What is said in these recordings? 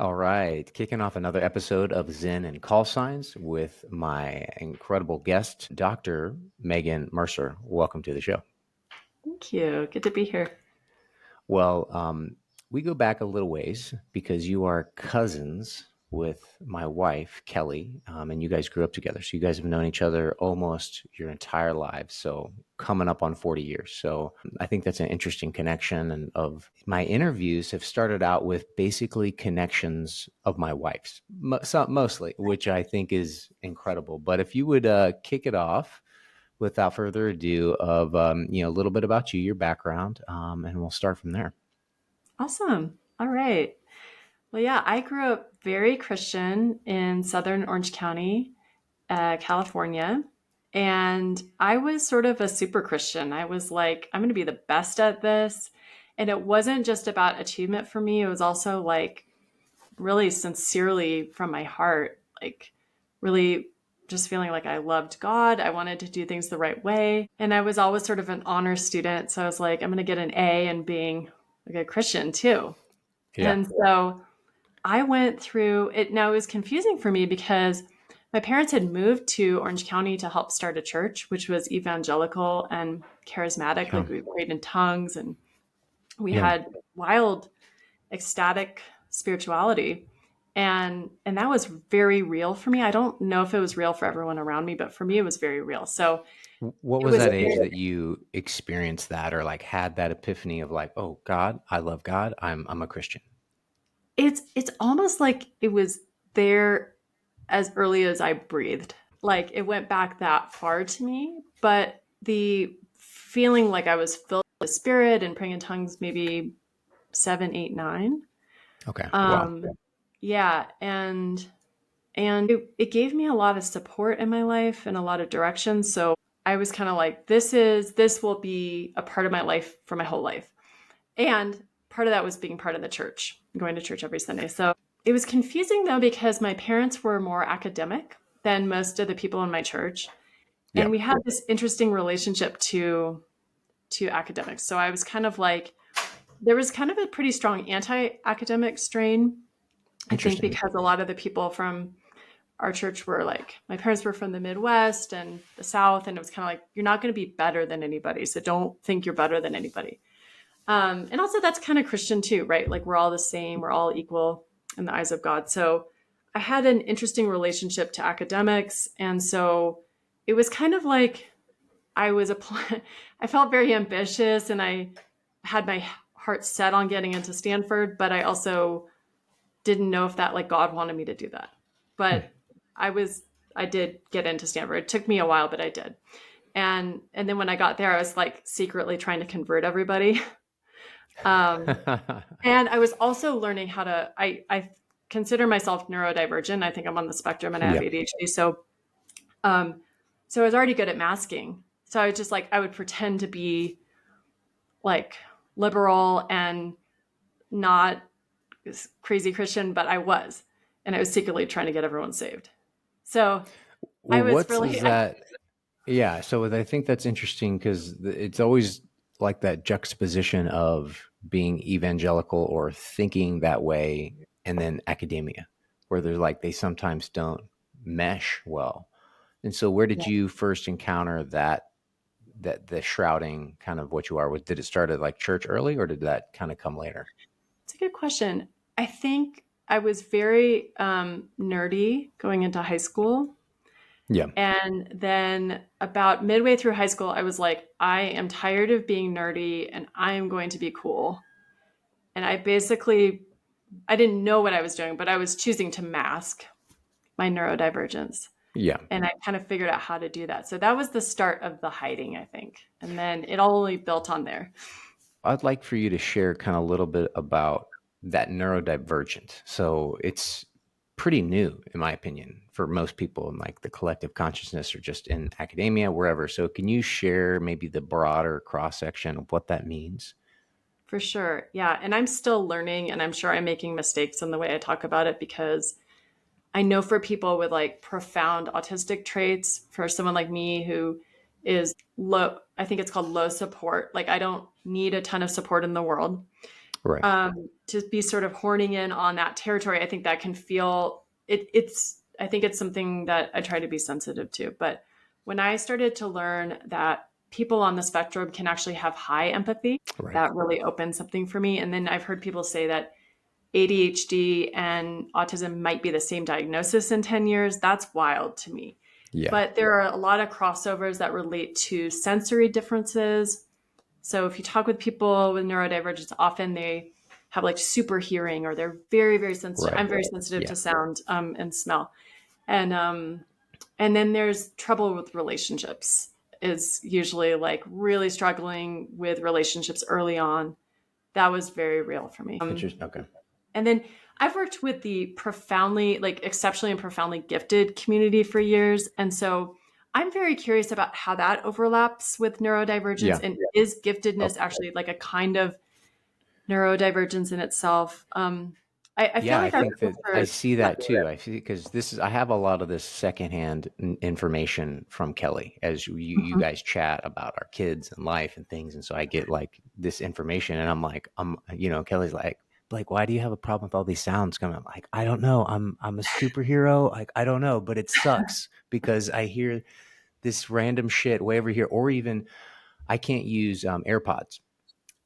All right, kicking off another episode of Zen and Callsigns with my incredible guest, Dr. Megan Mercer. Welcome to the show. Thank you. Good to be here. Well, we go back a little ways because you are cousins with my wife, Kelly, and you guys grew up together. So you guys have known each other almost your entire lives. So coming up on 40 years. So I think that's an interesting connection. And of my interviews have started out with basically connections of my wife's, mostly, which I think is incredible. But if you would kick it off without further ado of a little bit about you, your background, and we'll start from there. Awesome. All right. Well, yeah, I grew up very Christian in Southern Orange County, California. And I was sort of a super Christian. I was like, I'm going to be the best at this. And it wasn't just about achievement for me. It was also like really sincerely from my heart, like really just feeling like I loved God. I wanted to do things the right way. And I was always sort of an honor student. So I was like, I'm going to get an A and being like a Christian too. Yeah. And so I went through it. Now it was confusing for me because my parents had moved to Orange County to help start a church, which was evangelical and charismatic. Yeah. Like we prayed in tongues and we Yeah. had wild, ecstatic spirituality. And that was very real for me. I don't know if it was real for everyone around me, but for me, it was very real. So What it was was, that age that you experienced that or like had that epiphany of like, oh God, I love God. I'm a Christian. it's almost like it was there as early as I breathed. Like it went back that far to me, but the feeling like I was filled with the spirit and praying in tongues, maybe 7, 8, 9. Okay. Wow. Um, yeah, and it gave me a lot of support in my life and a lot of direction. So I was kind of like, this will be a part of my life for my whole life. And part of that was being part of the church, going to church every Sunday. So it was confusing though, because my parents were more academic than most of the people in my church. Yeah. And we had this interesting relationship to academics. So I was kind of like, there was kind of a pretty strong anti-academic strain, I think, Interesting. because a lot of the people from our church were like, my parents were from the Midwest and the South, and it was kind of like, you're not going to be better than anybody, so don't think you're better than anybody. And also, that's kind of Christian too, right? Like we're all the same, we're all equal in the eyes of God. So I had an interesting relationship to academics, and so it was kind of like I was applying. I felt very ambitious, and I had my heart set on getting into Stanford, but I also didn't know if that like God wanted me to do that. Hmm. But I did get into Stanford. It took me a while, but I did. And then when I got there, I was like secretly trying to convert everybody. And I was also learning how to I consider myself neurodivergent. I think I'm on the spectrum and I have Yeah. ADHD. Um so I was already good at masking. So I was just like I would pretend to be like liberal and not crazy Christian, but I was. And I was secretly trying to get everyone saved. So I Well, was what's really is that? Yeah. So I think that's interesting because it's always like that juxtaposition of being evangelical or thinking that way and then academia, where they're like they sometimes don't mesh well. And so where did you first encounter that the shrouding kind of what you are did it start at like church early or did that kind of come later? It's a good question. I think I was very nerdy going into high school. Yeah. And then about midway through high school, I was like, I am tired of being nerdy and I am going to be cool. And I didn't know what I was doing, but I was choosing to mask my neurodivergence. Yeah. And I kind of figured out how to do that. So that was the start of the hiding, I think. And then it all only built on there. I'd like for you to share kind of a little bit about that neurodivergent. So it's pretty new, in my opinion, for most people in like the collective consciousness or just in academia, wherever. So can you share maybe the broader cross section of what that means? For sure. Yeah. And I'm still learning and I'm sure I'm making mistakes in the way I talk about it because I know for people with like profound autistic traits, for someone like me who is low, I think it's called low support. Like I don't need a ton of support in the world. Right. To be sort of horning in on that territory. I think that can feel I think it's something that I try to be sensitive to. But when I started to learn that people on the spectrum can actually have high empathy, Right. that really opened something for me. And then I've heard people say that ADHD and autism might be the same diagnosis in 10 years. That's wild to me. Yeah. But there are a lot of crossovers that relate to sensory differences. So if you talk with people with neurodivergence, often they have like super hearing, or they're very, very sensitive. Right. I'm very sensitive Yeah. to sound and smell. And then there's trouble with relationships, is usually like really struggling with relationships early on. That was very real for me. Interesting. Okay. And then I've worked with the profoundly, like exceptionally and profoundly gifted community for years. And so I'm very curious about how that overlaps with neurodivergence. Yeah. And is Oh, giftedness actually like a kind of neurodivergence in itself? I feel yeah. I like our think that I culture, see that too. I see because I have a lot of this secondhand information from Kelly as you Mhm. guys chat about our kids and life and things. And so I get like this information and I'm like, Kelly's like, Blake, why do you have a problem with all these sounds coming? I'm like, I don't know. I'm a superhero. Like, I don't know, but it sucks because I hear this random shit way over here, or even I can't use AirPods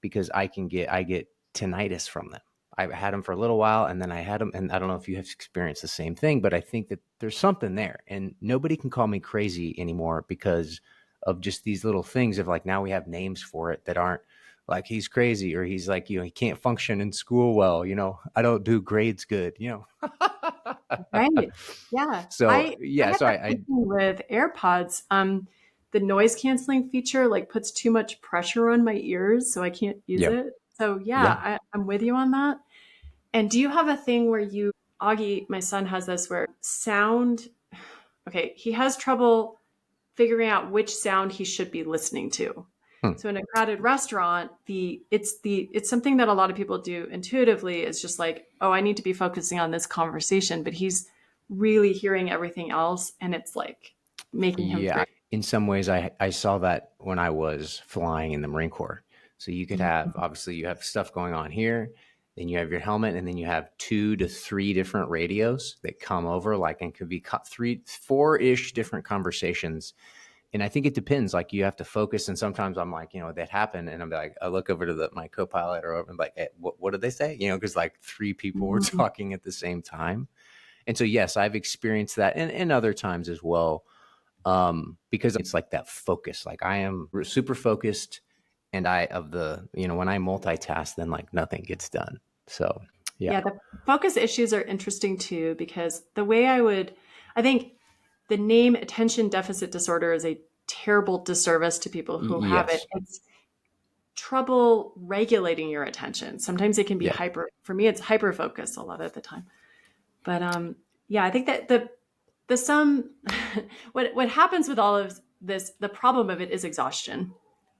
because I get tinnitus from them. I had them for a little while and then I had them, and I don't know if you have experienced the same thing, but I think that there's something there, and nobody can call me crazy anymore because of just these little things of like, now we have names for it that aren't like he's crazy, or he's like, he can't function in school well, I don't do grades good. Right. Yeah. So I yeah, had so that I thinking with AirPods. The noise canceling feature like puts too much pressure on my ears, so I can't use yeah, it. So yeah, yeah. I'm with you on that. And do you have a thing where Augie, my son, has this where sound, okay, he has trouble figuring out which sound he should be listening to. Hmm. So in a crowded restaurant, it's something that a lot of people do intuitively. It's just like, oh, I need to be focusing on this conversation, but he's really hearing everything else, and it's like making him Yeah, very. in some ways, I saw that when I was flying in the Marine Corps. So you could have, obviously, you have stuff going on here, then you have your helmet, and then you have 2 to 3 different radios that come over, like, and could be 4-ish different conversations. And I think it depends. Like, you have to focus, and sometimes I'm like, that happened, and I'm like, I look over to my co-pilot, or I'm like, hey, what did they say? Because like 3 people were Mhm. talking at the same time. And so yes, I've experienced that, and other times as well, because it's like that focus. Like, I am super focused, and when I multitask, then like nothing gets done. So yeah. Yeah, the focus issues are interesting too, because I think the name attention deficit disorder is a terrible disservice to people who have it. Yes. It's trouble regulating your attention. Sometimes it can be Yeah. hyper. For me, it's hyper focus a lot of the time. But yeah, I think that the sum what happens with all of this, the problem of it is exhaustion.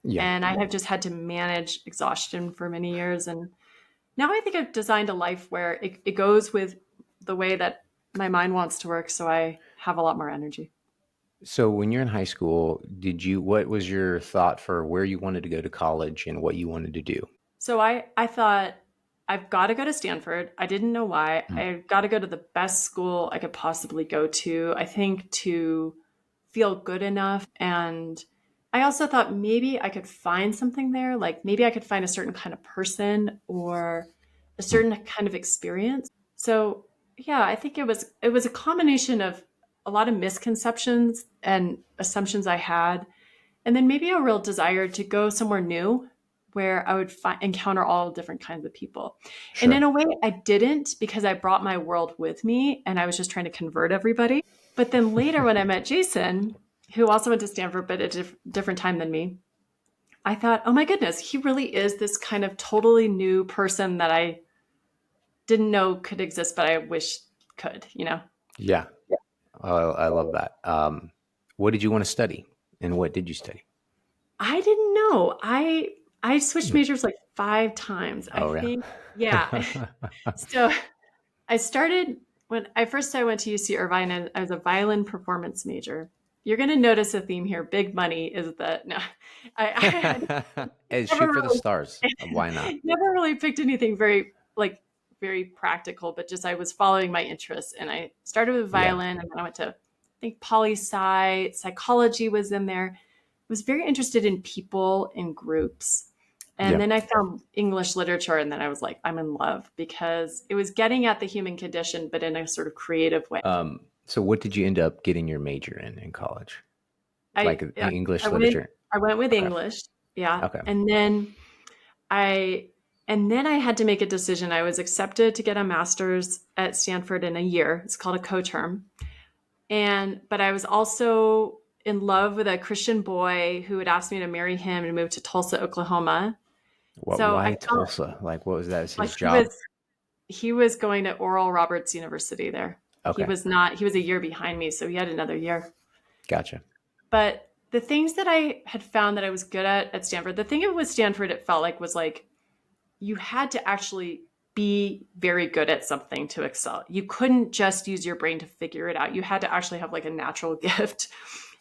Yeah. And I have just had to manage exhaustion for many years. And now I think I've designed a life where it goes with the way that my mind wants to work. So I have a lot more energy. So when you're in high school, what was your thought for where you wanted to go to college and what you wanted to do? So I thought I've got to go to Stanford. I didn't know why. Mm. I've got to go to the best school I could possibly go to, I think, to feel good enough. And I also thought maybe I could find something there. Like maybe I could find a certain kind of person or a Mm. certain kind of experience. So yeah, I think it was a combination of a lot of misconceptions and assumptions I had, and then maybe a real desire to go somewhere new where I would encounter all different kinds of people. And in Sure. a way, I didn't, because I brought my world with me and I was just trying to convert everybody. But then later, when I met Jason, who also went to Stanford, but at a different time than me, I thought, oh my goodness, he really is this kind of totally new person that I didn't know could exist, but I wish could. Yeah. I love that. What did you want to study, and what did you study? I didn't know. I switched Mm. majors like 5 times. I Oh yeah. think, yeah. So I started when I went to UC Irvine, and I was a violin performance major. you're going to notice a theme here. Big money is the no. I had Hey, never shoot for the really stars. Why not? never really picked anything very like very practical, but just I was following my interests, and I started with Yeah. violin, and then I went to, I think, poli sci, psychology was in there. I was very interested in people and groups. And Yeah. then I found English literature, and then I was like, I'm in love because it was getting at the human condition, but in a sort of creative way. So what did you end up getting your major in college? Like I English went in, literature? I went with Okay. English, yeah, Okay. I and then I had to make a decision. I was accepted to get a master's at Stanford in a year. It's called a co-term. And but I was also in love with a Christian boy who had asked me to marry him and move to Tulsa, Oklahoma. So I Why felt Tulsa? Like, what was that? like His he job? was he was going to Oral Roberts University there. He Okay. was not, he was a year behind me, so he had another year. Gotcha. But the things that I had found that I was good at Stanford, the thing with Stanford, it felt like was like you had to actually be very good at something to excel. You couldn't just use your brain to figure it out. You had to actually have like a natural gift.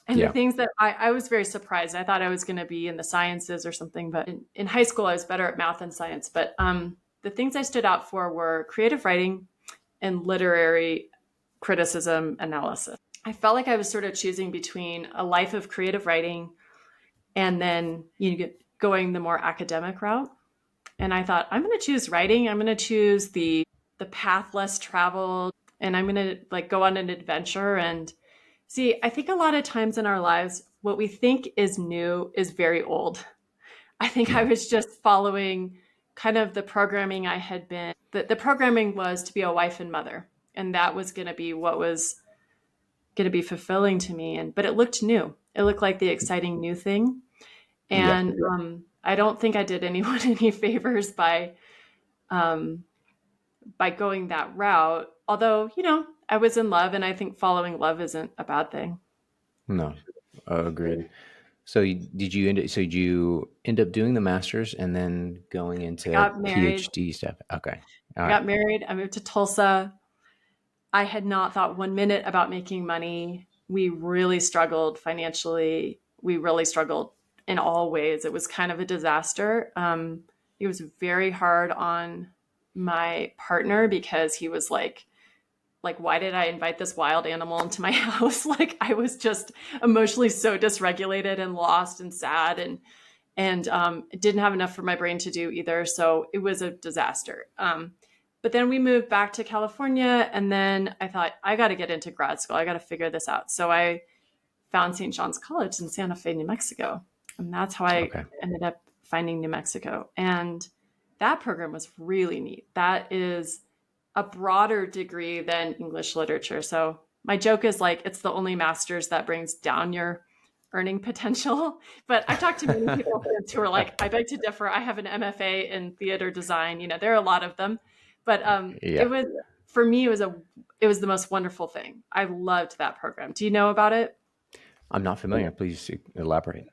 And the Yeah. things that I was very surprised. I thought I was going to be in the sciences or something, but in high school, I was better at math and science. But the things I stood out for were creative writing and literary criticism analysis. I felt like I was sort of choosing between a life of creative writing and then going the more academic route. And I thought, I'm going to choose writing. I'm going to choose the path less traveled, and I'm going to like go on an adventure. And see, I think a lot of times in our lives, what we think is new is very old. I think I Yeah. was just following kind of the programming I had been. The programming was to be a wife and mother, and that was going to be what was going to be fulfilling to me. And but it looked new. It looked like the exciting new thing. Yeah. And I don't think I did anyone any favors um, by going that route. Although, I was in love, and I think following love isn't a bad thing. No. Agreed. So did you end up doing the masters and then going I into got married. PhD stuff? Okay. All I right. got married. I moved to Tulsa. I had not thought 1 minute about making money. We really struggled financially. We really struggled in all ways. It was kind of a disaster. It was very hard on my partner because he was like, why did I invite this wild animal into my house? Like, I was just emotionally so dysregulated and lost and sad, and didn't have enough for my brain to do either. So it was a disaster. But then we moved back to California, and then I thought, I got to get into grad school. I got to figure this out. So I found St. John's College in Santa Fe, New Mexico. And that's how I Okay. ended up finding New Mexico. And that program was really neat. That is a broader degree than English literature. So my joke is like, it's the only master's that brings down your earning potential. But I've talked to many people who are like, I beg to differ. I have an MFA in theater design. There are a lot of them, but it Yeah. was, for me, it was the most wonderful thing. I loved that program. Do you know about it? I'm not familiar. Please elaborate.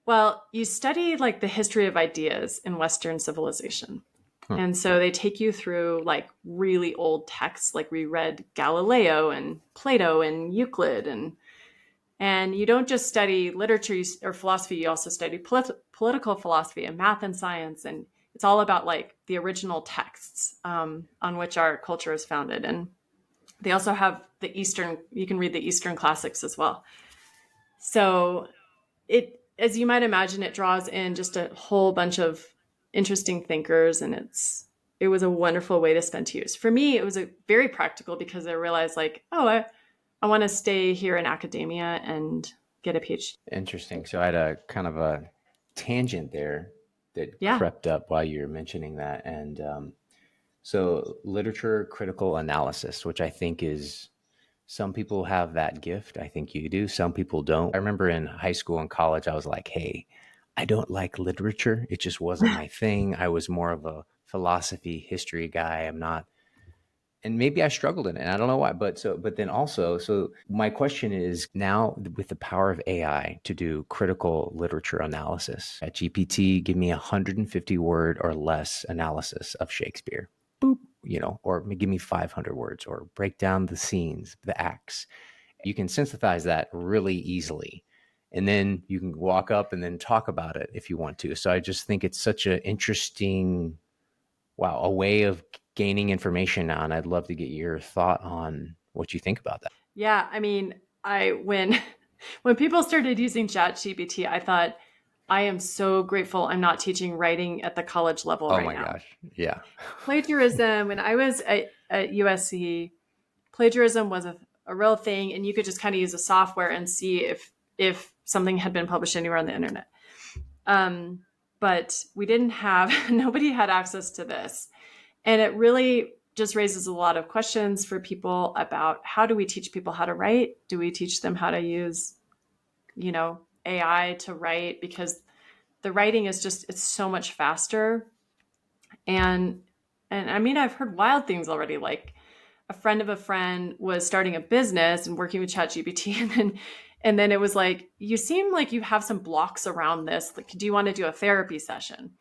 Well, you study like the history of ideas in Western civilization. Hmm. And so they take you through like really old texts, like we read Galileo and Plato and Euclid, and you don't just study literature or philosophy, you also study political philosophy and math and science, and it's all about like the original texts on which our culture is founded. And they also have you can read the Eastern classics as well. So it, as you might imagine, it draws in just a whole bunch of interesting thinkers, and it was a wonderful way to spend 2 years. For me, it was a very practical because I realized like, oh, I want to stay here in academia and get a PhD. Interesting. So I had a kind of a tangent there that Yeah. crept up while you were mentioning that. And so literature critical analysis, which I think is some people have that gift. I think you do. Some people don't. I remember in high school and college, I was like, hey, I don't like literature. It just wasn't my thing. I was more of a philosophy, history guy. I'm not, and maybe I struggled in it. And I don't know why. But then also, so my question is now with the power of AI to do critical literature analysis at GPT, give me 150 word or less analysis of Shakespeare. Boop, or give me 500 words or break down the scenes, the acts. You can synthesize that really easily. And then you can walk up and then talk about it if you want to. So I just think it's such an interesting, wow, a way of gaining information now. And I'd love to get your thought on what you think about that. Yeah, I mean, I when when people started using ChatGPT, I thought I am so grateful I'm not teaching writing at the college level Oh right my now. gosh. Yeah. Plagiarism, when I was at USC, plagiarism was a real thing, and you could just kind of use a software and see if something had been published anywhere on the internet. Um, but we didn't have nobody had access to this, and it really just raises a lot of questions for people about how do we teach people how to write? Do we teach them how to use, AI to write? Because the writing is just it's so much faster. And and I mean, I've heard wild things already, like a friend of a friend was starting a business and working with ChatGPT, and then it was like, you seem like you have some blocks around this. Like, do you want to do a therapy session?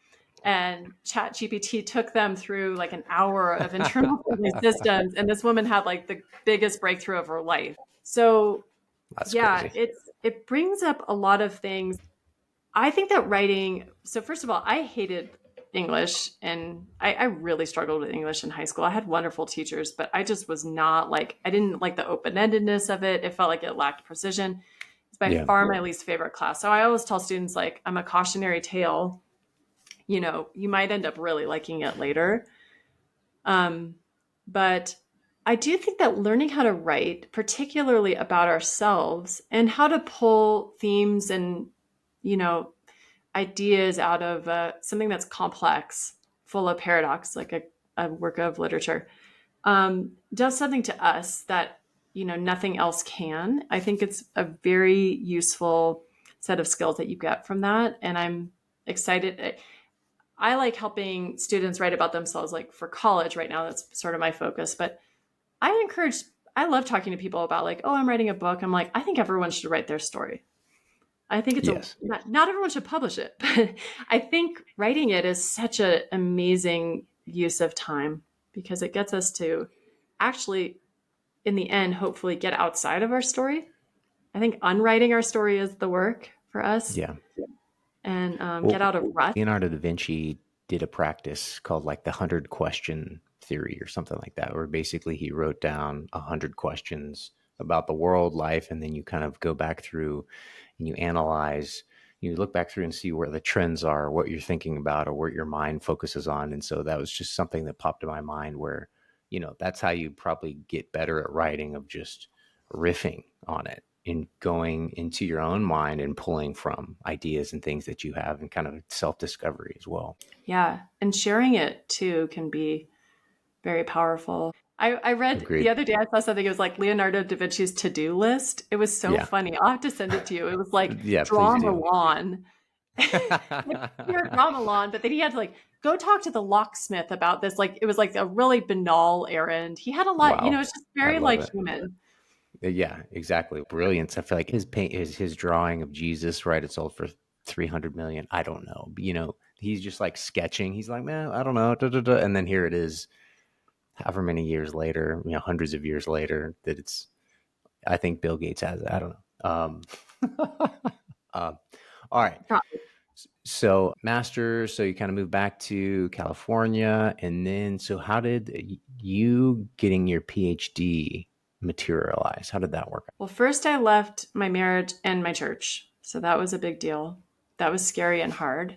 And ChatGPT took them through like an hour of internal family systems, and this woman had like the biggest breakthrough of her life. So That's yeah, crazy. it brings up a lot of things. I think that writing, so first of all, I hated English, and I really struggled with English in high school. I had wonderful teachers, but I just was not like, I didn't like the open endedness of it. It felt like it lacked precision. It's by Yeah. far my least favorite class. So I always tell students, like, I'm a cautionary tale. You might end up really liking it later. Um, but I do think that learning how to write, particularly about ourselves and how to pull themes and, you know, ideas out of something that's complex, full of paradox, like a work of literature, does something to us that nothing else can. I think it's a very useful set of skills that you get from that, and I'm excited. I like helping students write about themselves, like for college right now. That's sort of my focus, but I encourage. I love talking to people about like, oh, I'm writing a book. I'm like, I think everyone should write their story. I think it's a Yes. not everyone should publish it, but I think writing it is such an amazing use of time because it gets us to actually, in the end, hopefully get outside of our story. I think unwriting our story is the work for us, Yeah. and get Well, out of rut. Leonardo da Vinci did a practice called like the 100 question theory or something like that, where basically he wrote down 100 questions about the world, life, and then you kind of go back through and you analyze, you look back through and see where the trends are, what you're thinking about, or what your mind focuses on. And so that was just something that popped in my mind where, that's how you probably get better at writing, of just riffing on it and going into your own mind and pulling from ideas and things that you have, and kind of self-discovery as well. Yeah, and sharing it too can be very powerful. I read the Agreed. other day, I saw something, it was like Leonardo da Vinci's to-do list. It was so Yeah. funny. I'll have to send it to you. It was like Yeah, please draw do. Milan. Like, you're draw Milan, but then he had to like go talk to the locksmith about this. Like it was like a really banal errand. He had a lot, Wow. it's just I very love like it. human. Yeah, exactly. Brilliance. I feel like his paint, his drawing of Jesus, right? It sold for 300 million. I don't know. But, he's just like sketching. He's like, man, I don't know. Da, da, da. And then here it is, however many years later, hundreds of years later, that it's, I think Bill Gates has it. I don't know. Um, all right. So master's, so you kind of moved back to California, and then so how did you getting your PhD materialize? How did that work? Well, first I left my marriage and my church. So that was a big deal. That was scary and hard.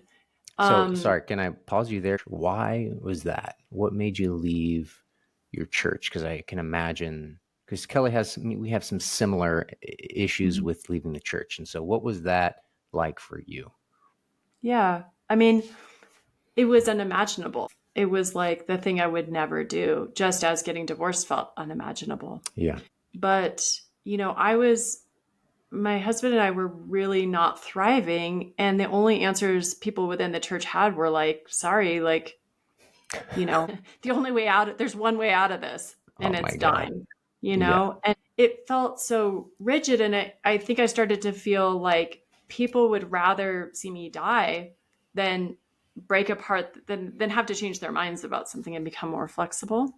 So Um, sorry, can I pause you there? Why was that? What made you leave your church? Because I can imagine, because Kelly has, we have some similar issues with leaving the church, and so what was that like for you? yeah. I mean, it was unimaginable. It was like the thing I would never do, just as getting divorced felt unimaginable. Yeah. But, my husband and I were really not thriving. And the only answers people within the church had were like, sorry, like, the only way out, there's one way out of this, Oh and my it's God. dying, Yeah. and it felt so rigid. And I think I started to feel like people would rather see me die than break apart, than have to change their minds about something and become more flexible.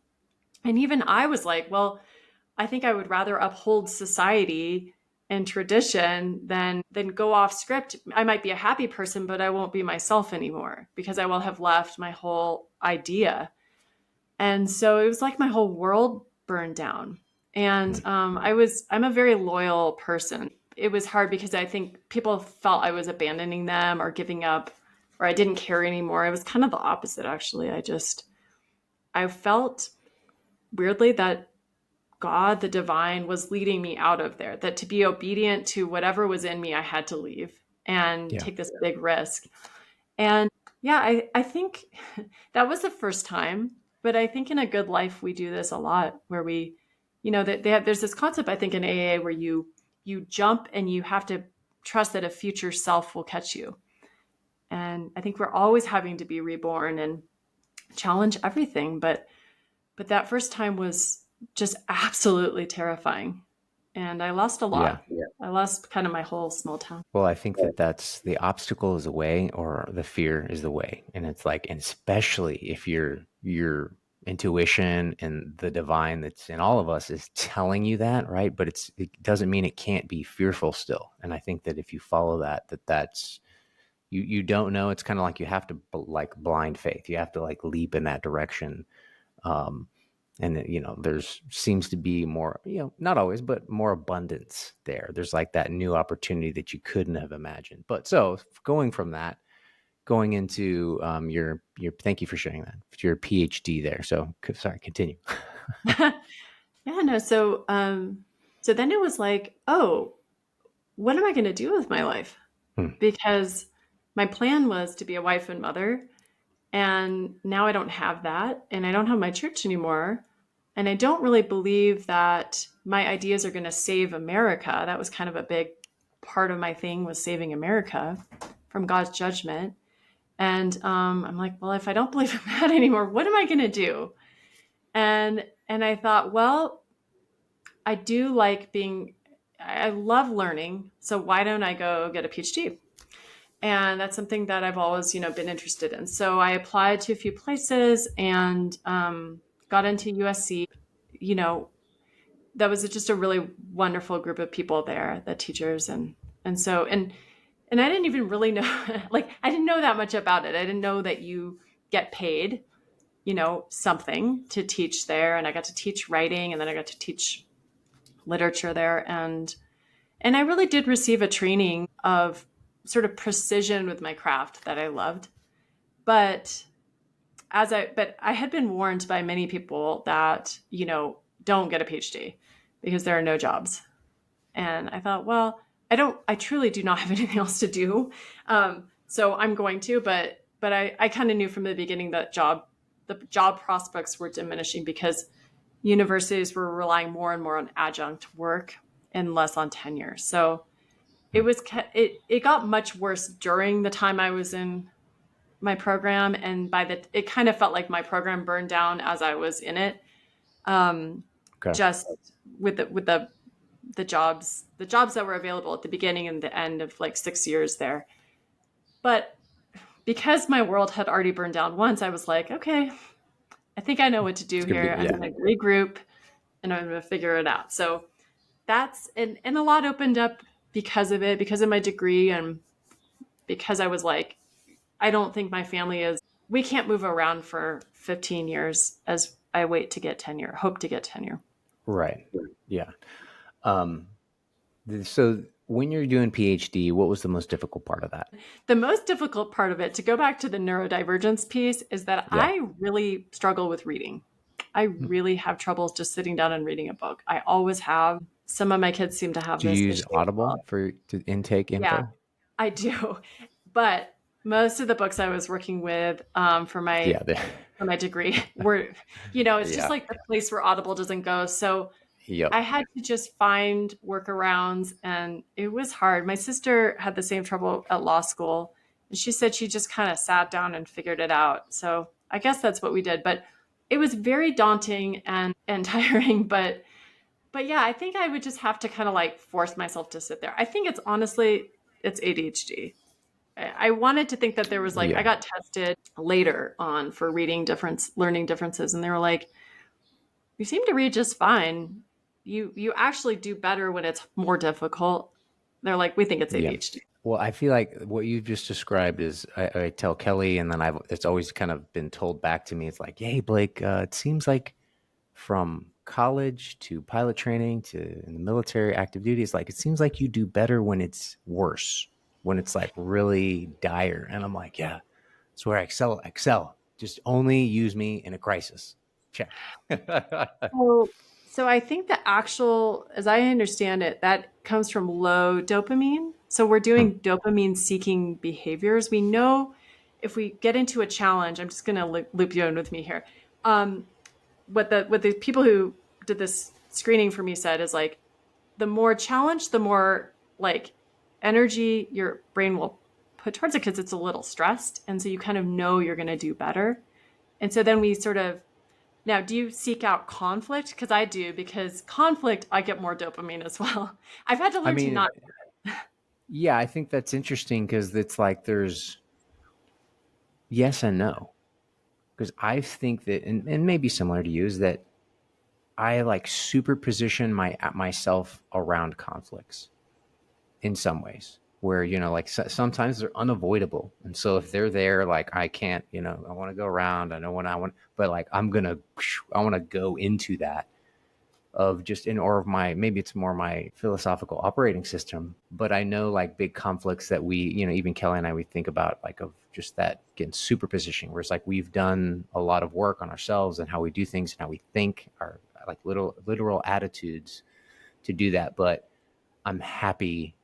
And even I was like, well, I think I would rather uphold society and tradition than go off script. I might be a happy person, but I won't be myself anymore because I will have left my whole idea. And so it was like my whole world burned down. And Mm. I'm a very loyal person. It was hard because I think people felt I was abandoning them or giving up or I didn't care anymore. It was kind of the opposite, actually. I felt weirdly that God, the divine, was leading me out of there, that to be obedient to whatever was in me, I had to leave and Yeah. take this big risk. And yeah, I think that was the first time. But I think in a good life, we do this a lot where we, that there's this concept, I think, in AA where you jump and you have to trust that a future self will catch you. And I think we're always having to be reborn and challenge everything. But that first time was just absolutely terrifying. And I lost a Yeah. lot. Yeah. I lost kind of my whole small town. Well, I think that that's the obstacle is the way, or the fear is the way, and it's like, and especially if your intuition and the divine that's in all of us is telling you that, right? But it doesn't mean it can't be fearful still. And I think that if you follow that, that's you don't know. It's kind of like you have to like blind faith. You have to like leap in that direction. Um, and there's seems to be more, not always, but more abundance there. There's like that new opportunity that you couldn't have imagined. But so going from that, going into your thank you for sharing that, your PhD there. So sorry, continue. Yeah, no. So then it was like, oh, what am I going to do with my life? Hmm. Because my plan was to be a wife and mother, and now I don't have that, and I don't have my church anymore, and I don't really believe that my ideas are going to save America. That was kind of a big part of my thing was saving America from God's judgment. And I'm like, well, if I don't believe in that anymore, what am I going to do? And I thought, well, I do like being, I love learning. So why don't I go get a PhD? And that's something that I've always, been interested in. So I applied to a few places and got into USC. You know, that was just a really wonderful group of people there, the teachers, and I didn't even really know, like I didn't know that much about it. I didn't know that you get paid, something to teach there, and I got to teach writing, and then I got to teach literature there, and I really did receive a training of sort of precision with my craft that I loved. But but I had been warned by many people that, don't get a PhD because there are no jobs. And I thought, well, I truly do not have anything else to do. So I'm going to, but I kind of knew from the beginning that the job prospects were diminishing because universities were relying more and more on adjunct work and less on tenure. So Hmm. it got much worse during the time I was in my program, and it kind of felt like my program burned down as I was in it. Okay. Just with the jobs that were available at the beginning and the end of like 6 years there. But because my world had already burned down once, I was like, okay, I think I know what to do It's gonna here. be, I'm yeah. going to regroup and I'm going to figure it out. So and a lot opened up because of it, because of my degree, and because I was like, I don't think my family we can't move around for 15 years as I wait to get tenure, hope to get tenure. Right. Yeah. Um, so when you're doing PhD, what was the most difficult part of that? The most difficult part of it, to go back to the neurodivergence piece, is that Yeah. I really struggle with reading. I Hmm. really have trouble just sitting down and reading a book. I always have. Some of my kids seem to have Do you this use issue as Audible well. for to intake Yeah, info? I do. But most of the books I was working with Yeah. for my degree were, it's just Yeah. like the place where Audible doesn't go. So Yep. I had to just find workarounds, and it was hard. My sister had the same trouble at law school, and she said she just kind of sat down and figured it out. So I guess that's what we did, but it was very daunting and tiring. But yeah, I think I would just have to kind of like force myself to sit there. I think it's ADHD. I wanted to think that there was like I Yeah. got tested later on for learning differences, and they were like, "You seem to read just fine." you actually do better when it's more difficult. They're like, we think it's Yeah. ADHD. Well, I feel like what you've just described is I tell Kelly, and then it's always kind of been told back to me. It's like, hey, Blake, it seems like from college to pilot training to in the military active duty, it's like it seems like you do better when it's worse, when it's like really dire. And I'm like, yeah, that's where I excel. Excel. Just only use me in a crisis. Check. So, so I think the actual, as I understand it, that comes from low dopamine. So we're Hmm. doing dopamine seeking behaviors. We know if we get into a challenge, I'm just going to loop you in with me here. Um, what the people who did this screening for me said is like the more challenged, the more like energy your brain will put towards it because it's a little stressed, and so you kind of know you're going to do better. And so then we sort of now, do you seek out conflict? Because I do, because conflict, I get more dopamine as well. I've had to I learn to mean, not. yeah, I think that's interesting because it's like there's yes and no. Because I think that, and maybe similar to you, is that I like superposition myself around conflicts in some ways where like sometimes they're unavoidable, and so if they're there, like I can't, I want to go around, I know when I want, but like I want to go into that of just in or of my, maybe it's more my philosophical operating system, but I know like big conflicts that we, even Kelly and I, we think about like of just that again superposition, where it's like we've done a lot of work on ourselves and how we do things and how we think, our like literal attitudes to do that. But I'm happy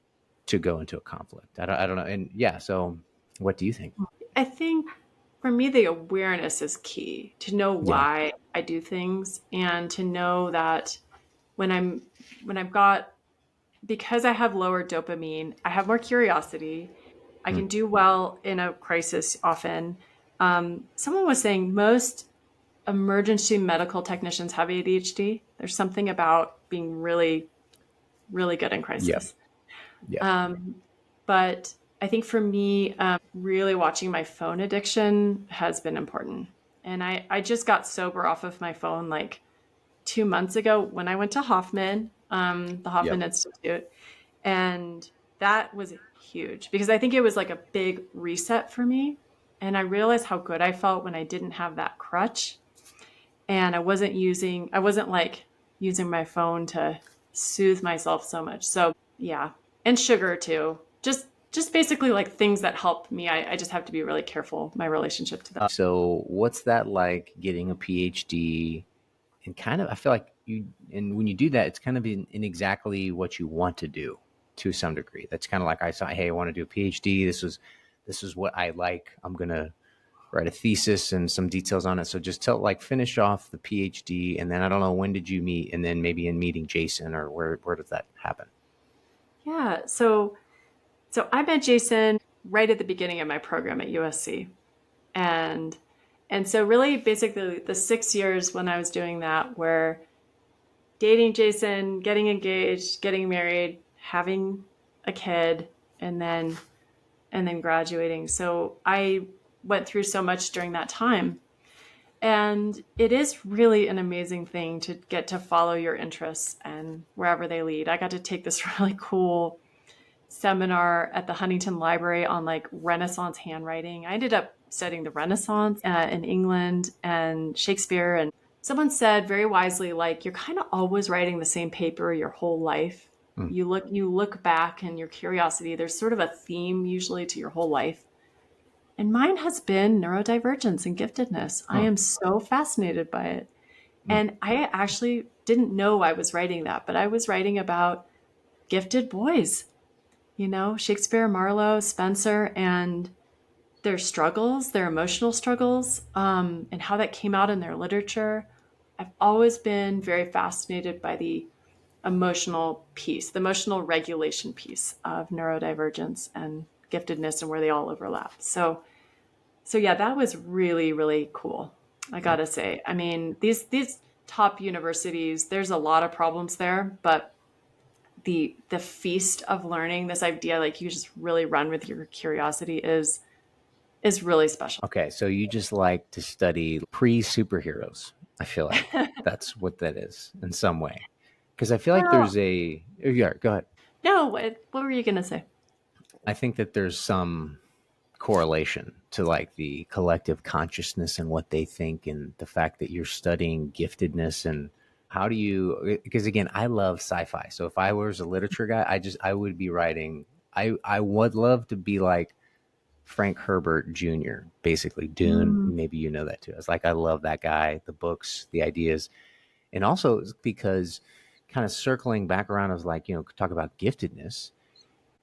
to go into a conflict. I don't know. And yeah, so what do you think? I think for me, the awareness is key to know Yeah. why I do things and to know that when I'm, when I've got, because I have lower dopamine, I have more curiosity. I Mm. can do well in a crisis often. Someone was saying most emergency medical technicians have ADHD. There's something about being really, really good in Yeah. crisis. Yeah. Um, but I think for me, really watching my phone addiction has been important. And I just got sober off of my phone like 2 months ago when I went to Hoffman, the Hoffman Yep. Institute. And that was huge because I think it was like a big reset for me. And I realized how good I felt when I didn't have that crutch. And I wasn't like using my phone to soothe myself so much. So yeah. And sugar too. Just basically like things that help me. I just have to be really careful my relationship to them. So what's that like getting a PhD? And kind of, I feel like and when you do that, it's kind of in exactly what you want to do to some degree. That's kind of like I saw, hey, I want to do a PhD. This is what I like. I'm going to write a thesis and some details on it. So just finish off the PhD. And then I don't know, when did you meet? And then maybe in meeting Jason, or where does that happen? Yeah. So I met Jason right at the beginning of my program at USC. And and so really basically the 6 years when I was doing that were dating Jason, getting engaged, getting married, having a kid, and then graduating. So I went through so much during that time. And it is really an amazing thing to get to follow your interests and wherever they lead. I got to take this really cool seminar at the Huntington Library on like Renaissance handwriting. I ended up studying the Renaissance in England and Shakespeare. And someone said very wisely, like, you're kind of always writing the same paper your whole life. Mm. You look back and your curiosity, there's sort of a theme usually to your whole life. And mine has been neurodivergence and giftedness. I Huh. am so fascinated by it. Mm. And I actually didn't know I was writing that, but I was writing about gifted boys, Shakespeare, Marlowe, Spencer, and their struggles, their emotional struggles, and how that came out in their literature. I've always been very fascinated by the emotional piece, the emotional regulation piece of neurodivergence and giftedness and where they all overlap. So yeah, that was really, really cool. I Yeah. gotta say. I mean, these top universities, there's a lot of problems there, but the feast of learning, this idea like you just really run with your curiosity is really special. Okay. So you just like to study pre superheroes. I feel like that's what that is in some way. Because I feel like Well, there's a, yeah, go ahead. no, what were you going to say? I think that there's some correlation to like the collective consciousness and what they think, and the fact that you're studying giftedness. And how do you, because again, I love sci-fi. So if I was a literature guy, I would be writing, I would love to be like Frank Herbert Jr., basically Dune. Mm, Maybe you know that too. It's like I love that guy, the books, the ideas. And also because kind of circling back around, I was like, talk about giftedness.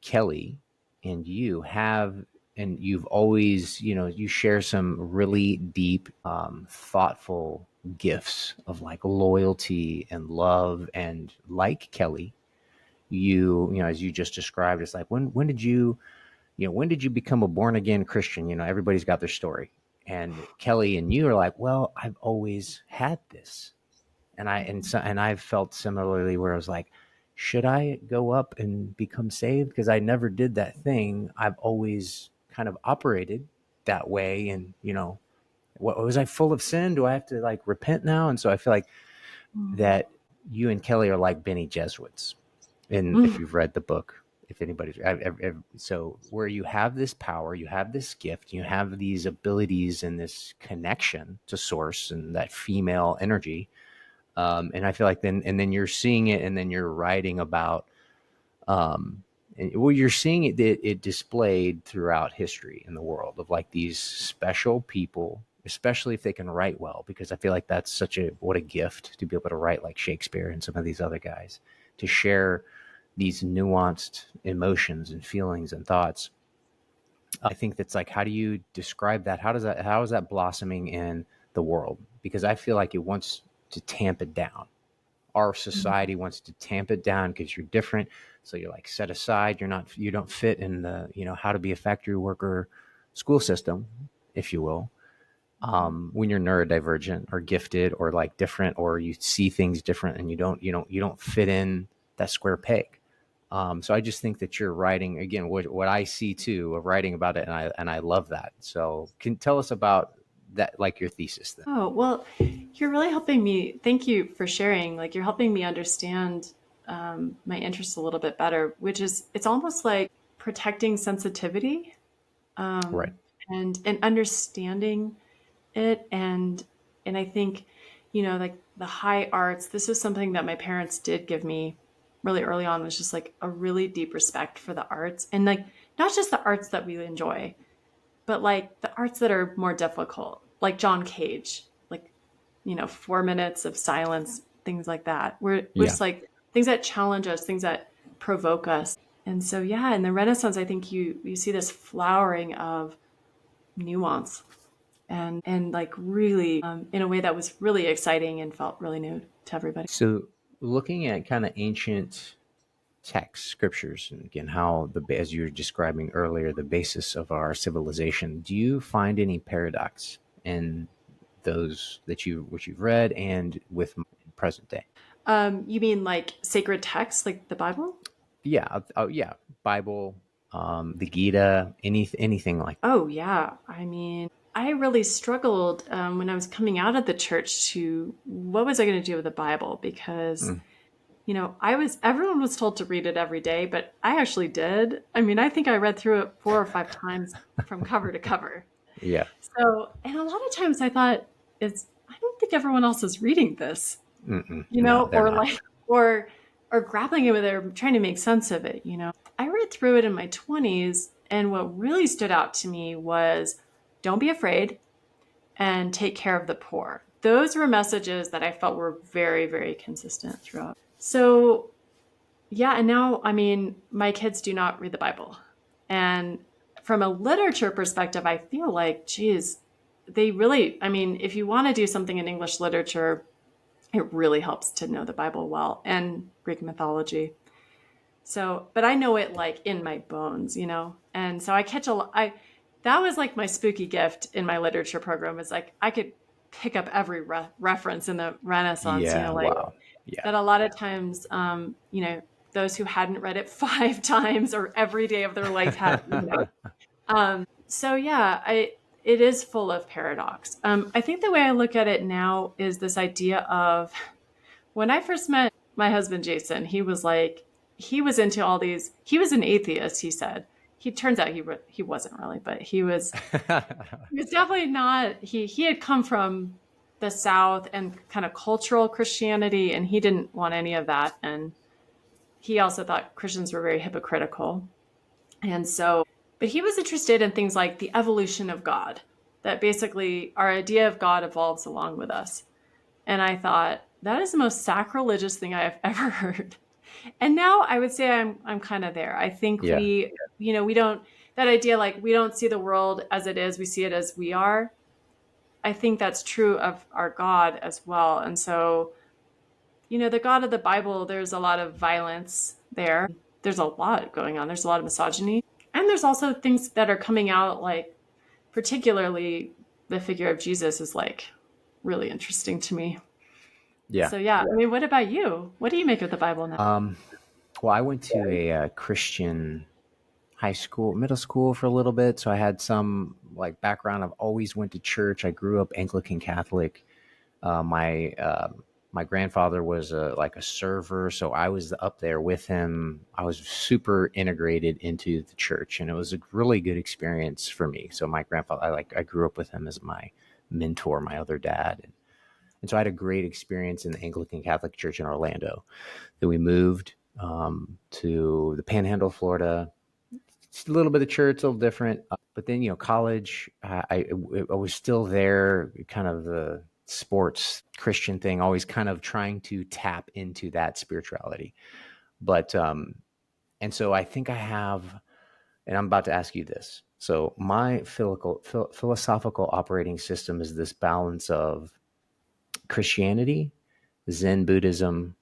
Kelly and you have, and you've always, you share some really deep, thoughtful gifts of like loyalty and love. And like Kelly, as you just described, it's like, when did when did you become a born again Christian? Everybody's got their story. And Kelly and you are like, well, I've always had this. And I've felt similarly where I was like, should I go up and become saved? Because I never did that thing. I've always kind of operated that way. And, what was I full of sin? Do I have to like repent now? And so I feel like mm, that you and Kelly are like Benny Jesuits. And if mm. you've read the book, if anybody's, so where you have this power, you have this gift, you have these abilities and this connection to source and that female energy. And I feel like then you're seeing it, and then you're writing about, and well, you're seeing it displayed throughout history in the world of like these special people, especially if they can write well, because I feel like that's such a, what a gift to be able to write like Shakespeare and some of these other guys, to share these nuanced emotions and feelings and thoughts. I think that's like, how do you describe that? How is that blossoming in the world? Because I feel like it wants to tamp it down. Our society wants to tamp it down because you're different. So you're like set aside. You don't fit in the, how to be a factory worker school system, if you will. When you're neurodivergent or gifted or like different, or you see things different, and you don't fit in that square peg. So I just think that you're writing again what I see too of writing about it, and I love that. So can tell us about that, like your thesis then. Oh, well, you're really helping me. Thank you for sharing. Like, you're helping me understand my interests a little bit better, which is, it's almost like protecting sensitivity, Right. um, and understanding it. And I think, like the high arts, this was something that my parents did give me really early on, was just like a really deep respect for the arts, and like not just the arts that we enjoy, but like the arts that are more difficult, like John Cage, like, 4 minutes of silence, things like that. We're Yeah. just like things that challenge us, things that provoke us. And so, yeah, in the Renaissance, I think you see this flowering of nuance, and like really, in a way that was really exciting and felt really new to everybody. So looking at kind of ancient texts, scriptures, and again, how as you were describing earlier, the basis of our civilization, do you find any paradox in those that which you've read and with present day? You mean like sacred texts, like the Bible? Yeah. Oh, yeah. Bible, the Gita, anything like that. Oh, yeah. I mean, I really struggled when I was coming out of the church to what was I going to do with the Bible, because Mm, everyone was told to read it every day, but I actually did. I mean, I think I read through it 4 or 5 times from cover to cover. yeah. So, and a lot of times I thought, I don't think everyone else is reading this, No, they're or not. like, or grappling it with it, or trying to make sense of it. I read through it in my 20s, and what really stood out to me was, don't be afraid and take care of the poor. Those were messages that I felt were very, very consistent throughout. So, yeah, and now, I mean, my kids do not read the Bible. And from a literature perspective, I feel like, geez, they really, I mean, if you want to do something in English literature, it really helps to know the Bible well and Greek mythology. So, but I know it like in my bones. And so I catch a lot. That was like my spooky gift in my literature program, is like I could pick up every reference in the Renaissance, Yeah. like Wow. Yeah. that a lot of times, those who hadn't read it 5 times or every day of their life had. So yeah, it is full of paradox. I think the way I look at it now is this idea of, when I first met my husband Jason, he was into all these. He was an atheist. He said. He turns out he wasn't really, but he was definitely not. He had come from the South and kind of cultural Christianity, and he didn't want any of that. And he also thought Christians were very hypocritical. And so, but he was interested in things like the evolution of God, that basically our idea of God evolves along with us. And I thought, that is the most sacrilegious thing I have ever heard. And now I would say I'm kind of there. I think Yeah. we don't, that idea, like we don't see the world as it is, we see it as we are. I think that's true of our God as well. And so, the God of the Bible, there's a lot of violence there. There's a lot going on. There's a lot of misogyny. And there's also things that are coming out, like particularly the figure of Jesus is like really interesting to me. Yeah. So yeah, I mean, what about you? What do you make of the Bible now? Um, well, I went to a, Christian high school, middle school for a little bit, so I had some like background. I've always went to church. I grew up Anglican Catholic. My grandfather was like a server, so I was up there with him. I was super integrated into the church, and it was a really good experience for me. So my grandfather, I grew up with him as my mentor, my other dad, and so I had a great experience in the Anglican Catholic Church in Orlando. Then we moved to the Panhandle, Florida. It's a little bit of church, a little different. But then, college, I was still there, kind of the sports Christian thing, always kind of trying to tap into that spirituality. But, and so I think I have, and I'm about to ask you this. So my philosophical operating system is this balance of Christianity, Zen Buddhism,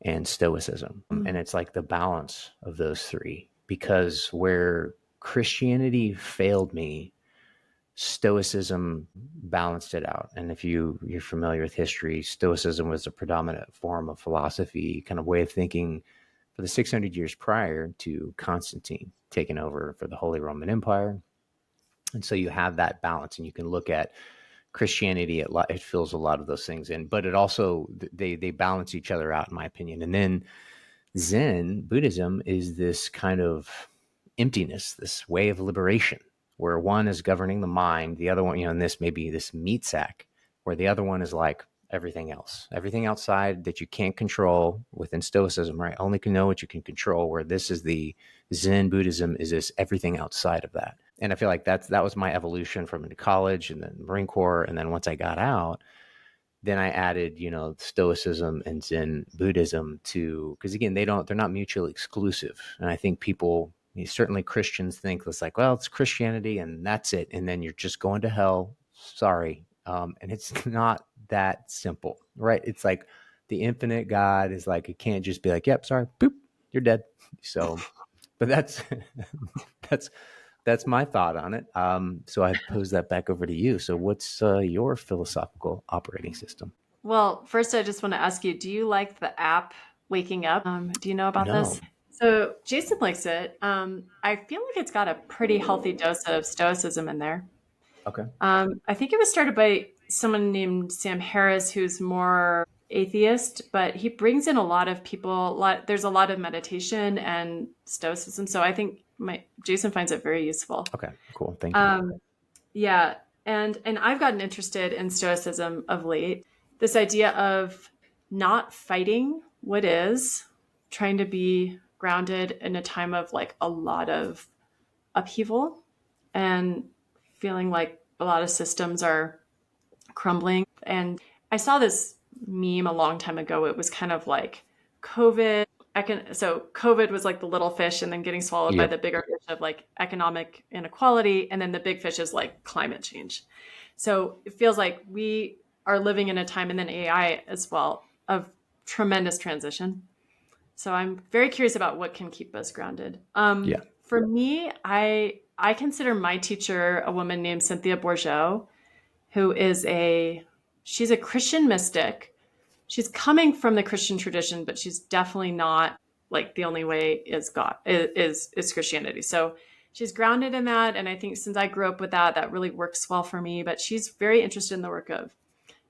and Stoicism. And it's like the balance of those three, because where Christianity failed me, Stoicism balanced it out. And if you're familiar with history, Stoicism was a predominant form of philosophy, kind of way of thinking for the 600 years prior to Constantine taking over for the Holy Roman Empire. And so you have that balance, and you can look at Christianity, it fills a lot of those things in, but it also, they balance each other out, in my opinion. And then Zen Buddhism is this kind of emptiness, this way of liberation, where one is governing the mind, the other one, and this may be this meat sack, where the other one is like everything else, everything outside that you can't control within Stoicism, right? Only can know what you can control, where this is the Zen Buddhism is this everything outside of that. And I feel like that was my evolution from into college and then Marine Corps. And then once I got out, then I added, Stoicism and Zen Buddhism to, because again, they're not mutually exclusive. And I think people, certainly Christians think it's like, well, it's Christianity and that's it. And then you're just going to hell. Sorry. And it's not that simple, right? It's like the infinite God is like, it can't just be like, yep, sorry, boop, you're dead. So, but that's, that's my thought on it. So I pose that back over to you. So what's your philosophical operating system? Well, first, I just want to ask you, do you like the app Waking Up? Do you know about No. this? So Jason likes it. I feel like it's got a pretty healthy dose of stoicism in there. Okay. I think it was started by someone named Sam Harris, who's more atheist, but he brings in a lot of people. There's a lot of meditation and stoicism. So I think Jason finds it very useful. Okay. Cool. Thank you. Um, yeah, and I've gotten interested in stoicism of late. This idea of not fighting what is, trying to be grounded in a time of like a lot of upheaval and feeling like a lot of systems are crumbling. And I saw this meme a long time ago. It was kind of like COVID. So COVID was like the little fish and then getting swallowed by Yep. the bigger fish of like economic inequality. And then the big fish is like climate change. So it feels like we are living in a time, and then AI as well, of tremendous transition. So I'm very curious about what can keep us grounded. Yeah. For me, I consider my teacher a woman named Cynthia Bourgeau, who is she's a Christian mystic. She's coming from the Christian tradition, but she's definitely not like the only way is God is Christianity. So she's grounded in that. And I think since I grew up with that, that really works well for me. But she's very interested in the work of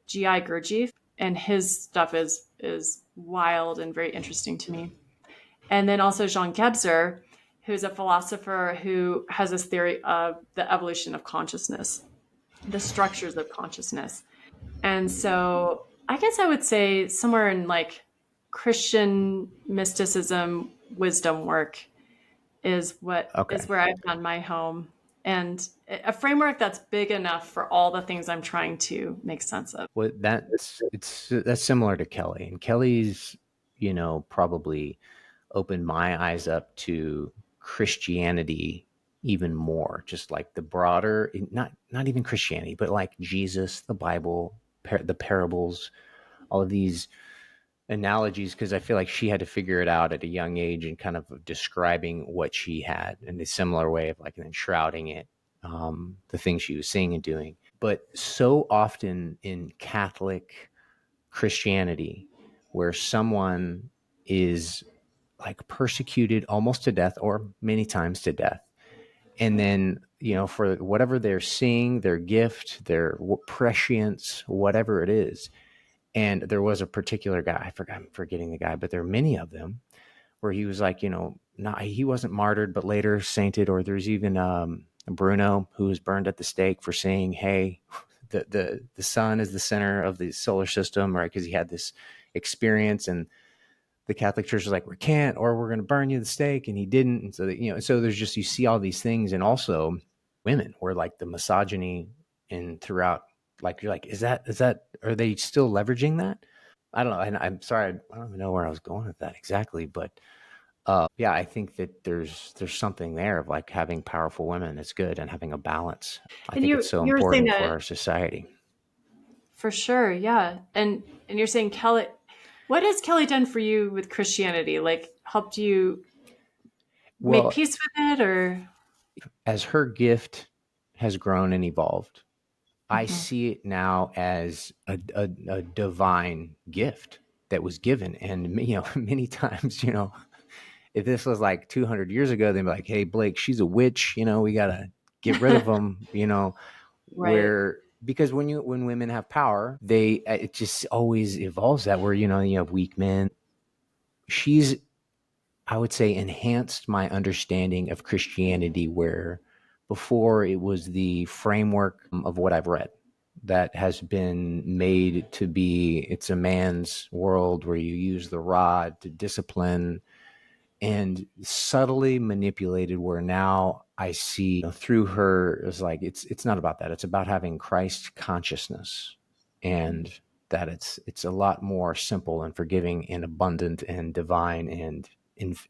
G.I. Gurdjieff. and his stuff is wild and very interesting to me. And then also Jean Gebser, who's a philosopher who has this theory of the evolution of consciousness, the structures of consciousness. And so I guess I would say somewhere in like Christian mysticism, wisdom work is Okay. where I found my home, and a framework that's big enough for all the things I'm trying to make sense of. Well, that's similar to Kelly, and Kelly's, probably opened my eyes up to Christianity even more, just like the broader, not even Christianity, but like Jesus, the Bible, the parables, all of these analogies, because I feel like she had to figure it out at a young age and kind of describing what she had in a similar way of like, and then shrouding it, the things she was seeing and doing. But so often in Catholic Christianity, where someone is like persecuted almost to death or many times to death, and then for whatever they're seeing, their gift, their prescience, whatever it is. And there was a particular guy, I'm forgetting the guy, but there are many of them where he was like, not, he wasn't martyred, but later sainted. Or there's even Bruno, who was burned at the stake for saying, hey, the sun is the center of the solar system, right? Because he had this experience, and the Catholic Church was like, we can't, or we're going to burn you at the stake. And he didn't. And so, so there's just, you see all these things. And also women, where like the misogyny and throughout, like, you're like, is that, are they still leveraging that? I don't know. And I'm sorry, I don't even know where I was going with that exactly, but yeah, I think that there's something there of like having powerful women is good, and having a balance. I And think it's so you were saying important for that our society. for sure, yeah. And you're saying Kelly, what has Kelly done for you with Christianity? Like helped you make Well, peace with it, or? as her gift has grown and evolved, I Mhm. see it now as a divine gift that was given. And, many times, if this was like 200 years ago, they'd be like, hey, Blake, she's a witch. We got to get rid of them, Right. where, because when women have power, it just always evolves that, where, you have weak men. She's, I would say, enhanced my understanding of Christianity, where before it was the framework of what I've read that has been made to be, it's a man's world where you use the rod to discipline, and subtly manipulated, where now I see, through her, is like, it's not about that. It's about having Christ consciousness, and that it's a lot more simple and forgiving and abundant and divine and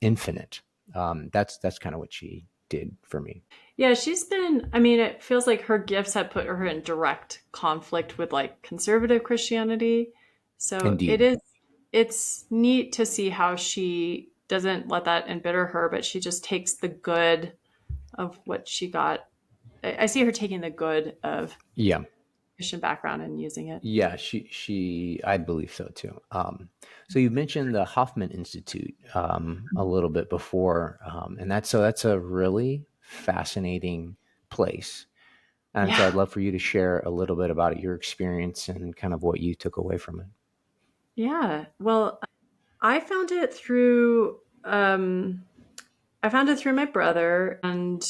infinite. That's kind of what she did for me. Yeah, she's been, I mean, it feels like her gifts have put her in direct conflict with like conservative Christianity. So Indeed. it's neat to see how she doesn't let that embitter her, but she just takes the good of what she got. I see her taking the good of Yeah. Christian background and using it. Yeah, she, I believe so too. So you mentioned the Hoffman Institute a little bit before, and that's a really fascinating place. And so Yeah. I'd love for you to share a little bit about your experience and kind of what you took away from it. Yeah. Well, I found it through I found it through my brother, and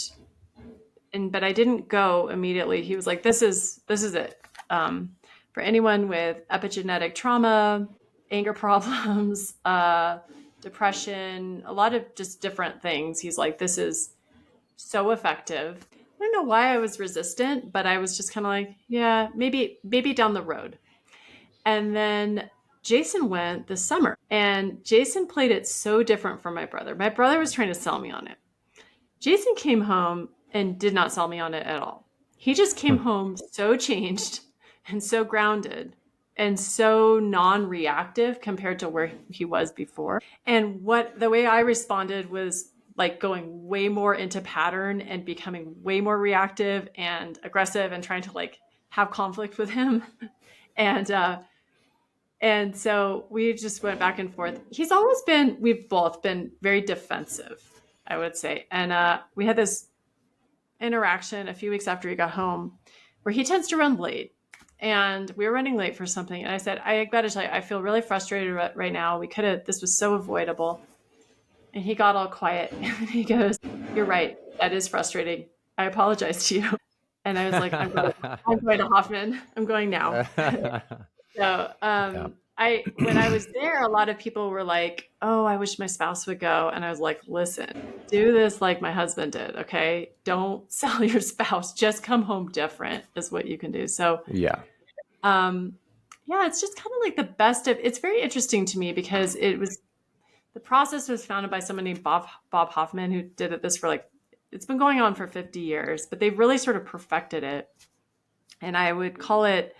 but I didn't go immediately. He was like, this is it. For anyone with epigenetic trauma, anger problems, depression, a lot of just different things. He's like, this is so effective. I don't know why I was resistant, but I was just kind of like, yeah, maybe down the road. And then Jason went this summer, and Jason played it so different from my brother. My brother was trying to sell me on it. Jason came home and did not sell me on it at all. He just came Hmm. home so changed and so grounded and so non-reactive compared to where he was before. And what the way I responded was like going way more into pattern and becoming way more reactive and aggressive and trying to like have conflict with him. And and so we just went back and forth. We've both been very defensive, I would say. And we had this interaction a few weeks after he got home where he tends to run late. and we were running late for something. And I said, I got to tell you, I feel really frustrated right now. This was so avoidable. And he got all quiet and he goes, "You're right. That is frustrating. I apologize to you." And I was like, I'm going to Hoffman. I'm going now. So, Yeah. when I was there, a lot of people were like, "Oh, I wish my spouse would go." And I was like, "Listen, do this like my husband did. Okay. Don't sell your spouse. Just come home different is what you can do." So, Yeah. um, yeah, it's just kind of like the best of, it's very interesting to me because the process was founded by someone named Bob Hoffman, who did this for like, it's been going on for 50 years, but they've really sort of perfected it. And I would call it,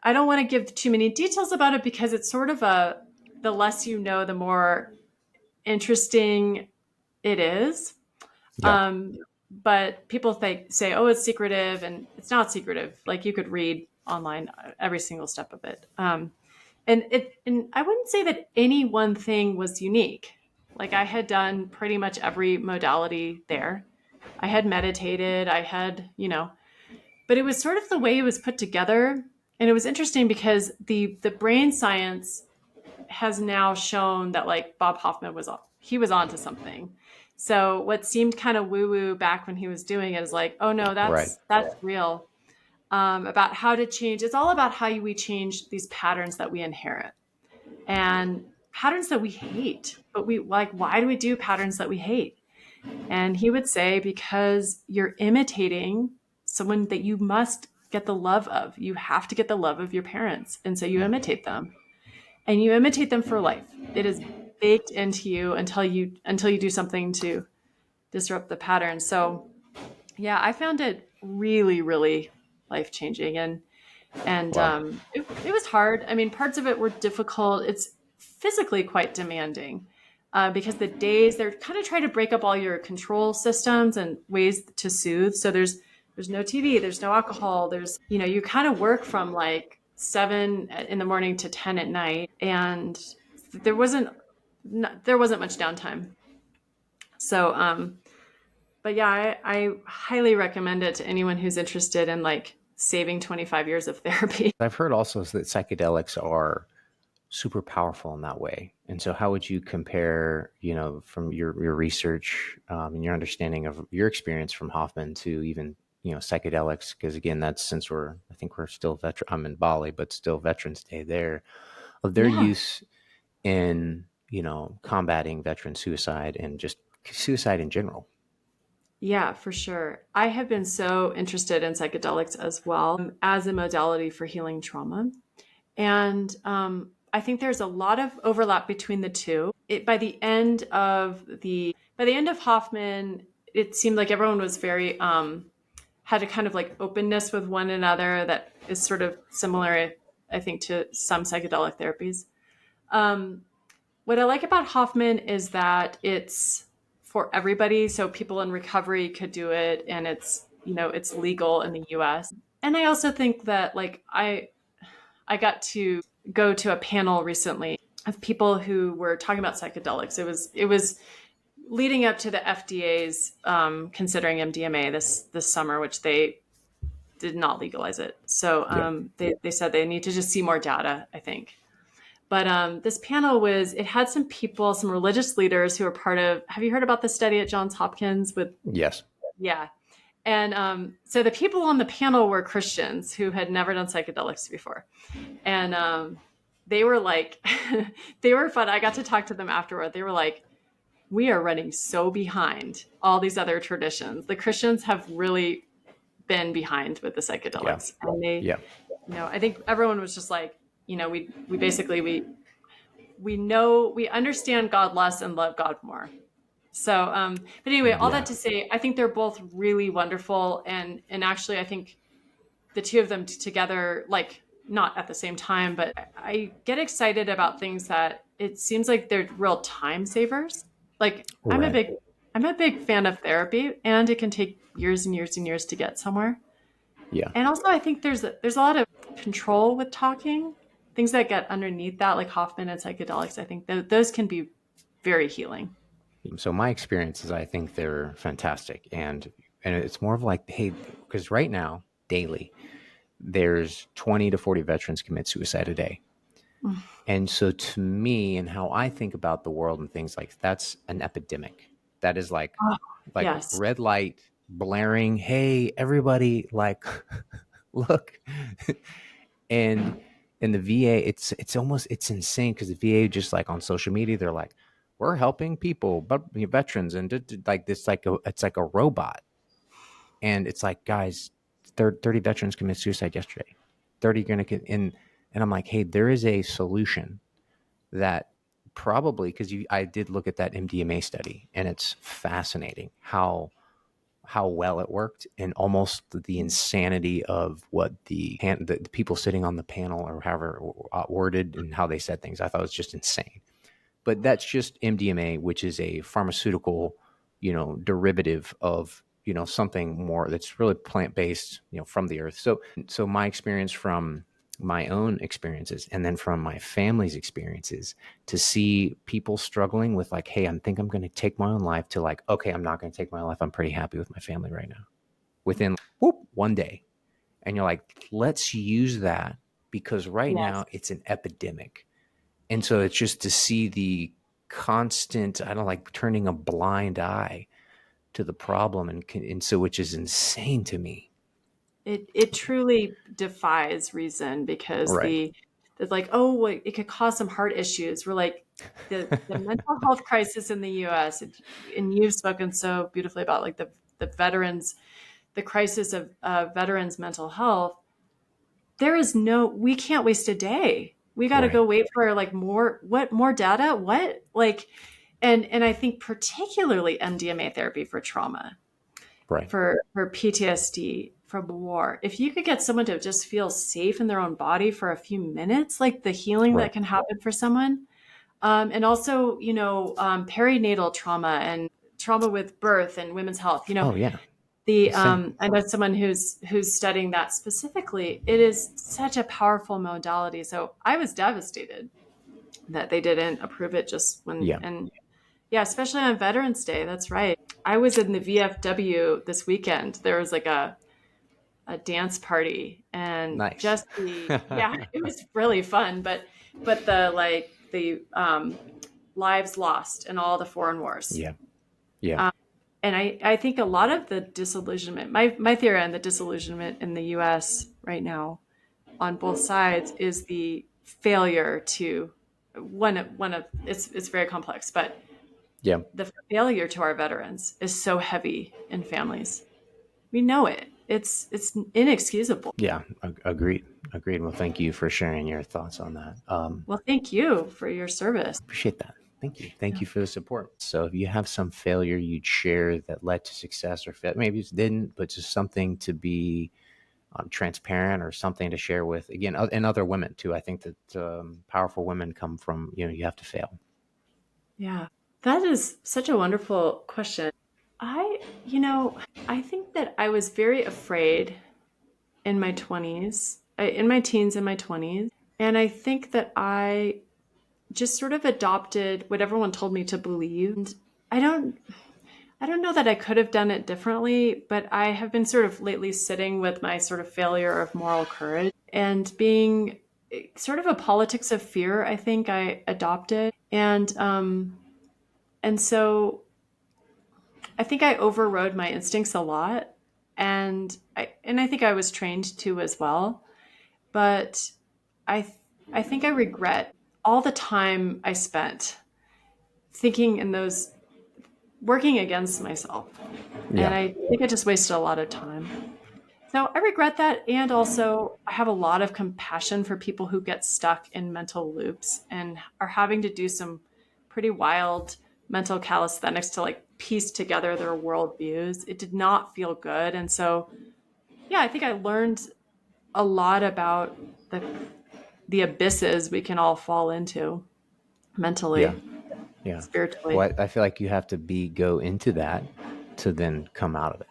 I don't want to give too many details about it because it's sort of the less you know, the more interesting it is. Yeah. Um, but people say, oh, it's secretive, and it's not secretive. Like you could read online every single step of it. And I wouldn't say that any one thing was unique. Like I had done pretty much every modality there. I had meditated, but it was sort of the way it was put together. And it was interesting because the brain science has now shown that like Bob Hoffman he was onto something. So what seemed kind of woo woo back when he was doing it is like, oh no, Right. that's real. About how to change. It's all about how we change these patterns that we inherit and patterns that we hate. But we like, why do we do patterns that we hate? And he would say, because you're imitating someone that you must get the love of. You have to get the love of your parents. And so you imitate them and you imitate them for life. It is baked into you until you do something to disrupt the pattern. So yeah, I found it really, really life changing. And Wow. it was hard. I mean, parts of it were difficult. It's physically quite demanding because the days they're kind of trying to break up all your control systems and ways to soothe. So there's no TV, there's no alcohol. You kind of work from like 7 in the morning to 10 at night, and there wasn't there wasn't much downtime. So, but yeah, I highly recommend it to anyone who's interested in like saving 25 years of therapy. I've heard also that psychedelics are super powerful in that way. And so, how would you compare, from your research and your understanding of your experience from Hoffman to even, psychedelics? Because again, that's since I think we're still veteran. I'm in Bali, but still Veterans Day there of their Yeah. use in, combating veteran suicide and just suicide in general. Yeah, for sure. I have been so interested in psychedelics as well as a modality for healing trauma. And I think there's a lot of overlap between the two. By the end of Hoffman, it seemed like everyone was very had a kind of like openness with one another that is sort of similar, I think, to some psychedelic therapies. Um, what I like about Hoffman is that it's for everybody. So people in recovery could do it, and it's legal in the US. And I also think that like I got to go to a panel recently of people who were talking about psychedelics. It was leading up to the FDA's considering MDMA this summer, which they did not legalize it. So Yeah. they said they need to just see more data, I think. But this panel it had some people, some religious leaders who are part of, have you heard about the study at Johns Hopkins with, Yes. yeah. And so the people on the panel were Christians who had never done psychedelics before. And they were like, they were fun. I got to talk to them afterward. They were like, we are running so behind all these other traditions. The Christians have really been behind with the Yeah. psychedelics. And Yeah. I think everyone was just like, we basically, we understand God less and love God more. So, but anyway, all that Yeah. to say, I think they're both really wonderful. And actually, I think the two of them together, like not at the same time, but I get excited about things that it seems like they're real time savers. Like Right. I'm a big fan of therapy, and it can take years and years and years to get somewhere. Yeah. And also, I think there's a lot of control with talking, things that get underneath that, like Hoffman and psychedelics. I think those can be very healing. So my experience is I think they're fantastic, and it's more of like, hey, because right now daily there's 20 to 40 veterans commit suicide a day. Mm. And so Yeah. to me and how I think about the world and things like that's an epidemic. That is Oh, like yes. red light blaring, hey, everybody, like look. And in the VA, it's almost it's insane because the VA just like on social media, they're like, we're helping people, but veterans, and like this, like it's like a robot, and it's like, guys, 30 veterans committed suicide yesterday, 30 gonna get in, and I'm like, hey, there is a solution that probably because I did look at that MDMA study, and it's fascinating how well it worked and almost the insanity of what the people sitting on the panel or however worded and how they said things. I thought it was just insane. But that's just MDMA, which is a pharmaceutical, derivative of, something more that's really plant based, from the earth. So my experience from my own experiences and then from my family's experiences to see people struggling with like, hey, think I'm going to take my own life to like, okay, I'm not going to take my life. I'm pretty happy with my family right now within whoop, one day. And you're like, let's use that because right Yes. now it's an epidemic. And so it's just to see the constant, I don't like turning a blind eye to the problem. And so, which is insane to me. It truly defies reason because Right. it's like, oh, well, it could cause some heart issues. We're like the mental health crisis in the U.S. And you've spoken so beautifully about like the veterans, the crisis of veterans' mental health. We can't waste a day. We got to Right. go wait for like more data. What like, and I think particularly MDMA therapy for trauma, Right. for PTSD from war. If you could get someone to just feel safe in their own body for a few minutes, like the healing Right. that can happen for someone, and also perinatal trauma and trauma with birth and women's health. Oh, yeah. The Insane. I know someone who's studying that specifically. It is such a powerful modality. So I was devastated that they didn't approve it just when Yeah. and yeah, especially on Veterans Day. That's right. I was in the VFW this weekend. There was like a dance party and Nice. just yeah, it was really fun. But the lives lost in all the foreign wars. Yeah. Yeah. And I think a lot of the disillusionment, my theory on the disillusionment in the US right now on both sides is the failure to one of it's very complex, but Yeah. the failure to our veterans is so heavy in families. We know it. It's inexcusable. Yeah. Agreed. Agreed. Well, thank you for sharing your thoughts on that. Well, thank you for your service. Appreciate that. Thank you. Thank Yeah. you for the support. So, if you have some failure you'd share that led to success or maybe it didn't, but just something to be transparent or something to share with, again, and other women too. I think that powerful women come from, you have to fail. Yeah. That is such a wonderful question. I, you know, I think that I was very afraid in my 20s, in my teens and my 20s. And I think that I just sort of adopted what everyone told me to believe. And I don't I don't know that I could have done it differently, but I have been sort of lately sitting with my sort of failure of moral courage and being sort of a politics of fear, I think I adopted. And so I think I overrode my instincts a lot. And I think I was trained to as well. But I I think I regret all the time I spent thinking in those working against myself. And Yeah. I think I just wasted a lot of time. So I regret that. And also, I have a lot of compassion for people who get stuck in mental loops and are having to do some pretty wild mental calisthenics to like piece together their worldviews. It did not feel good. And so, yeah, I think I learned a lot about the abysses we can all fall into Yeah. mentally, Yeah. spiritually. Well, I feel like you have to go into that to then come out of it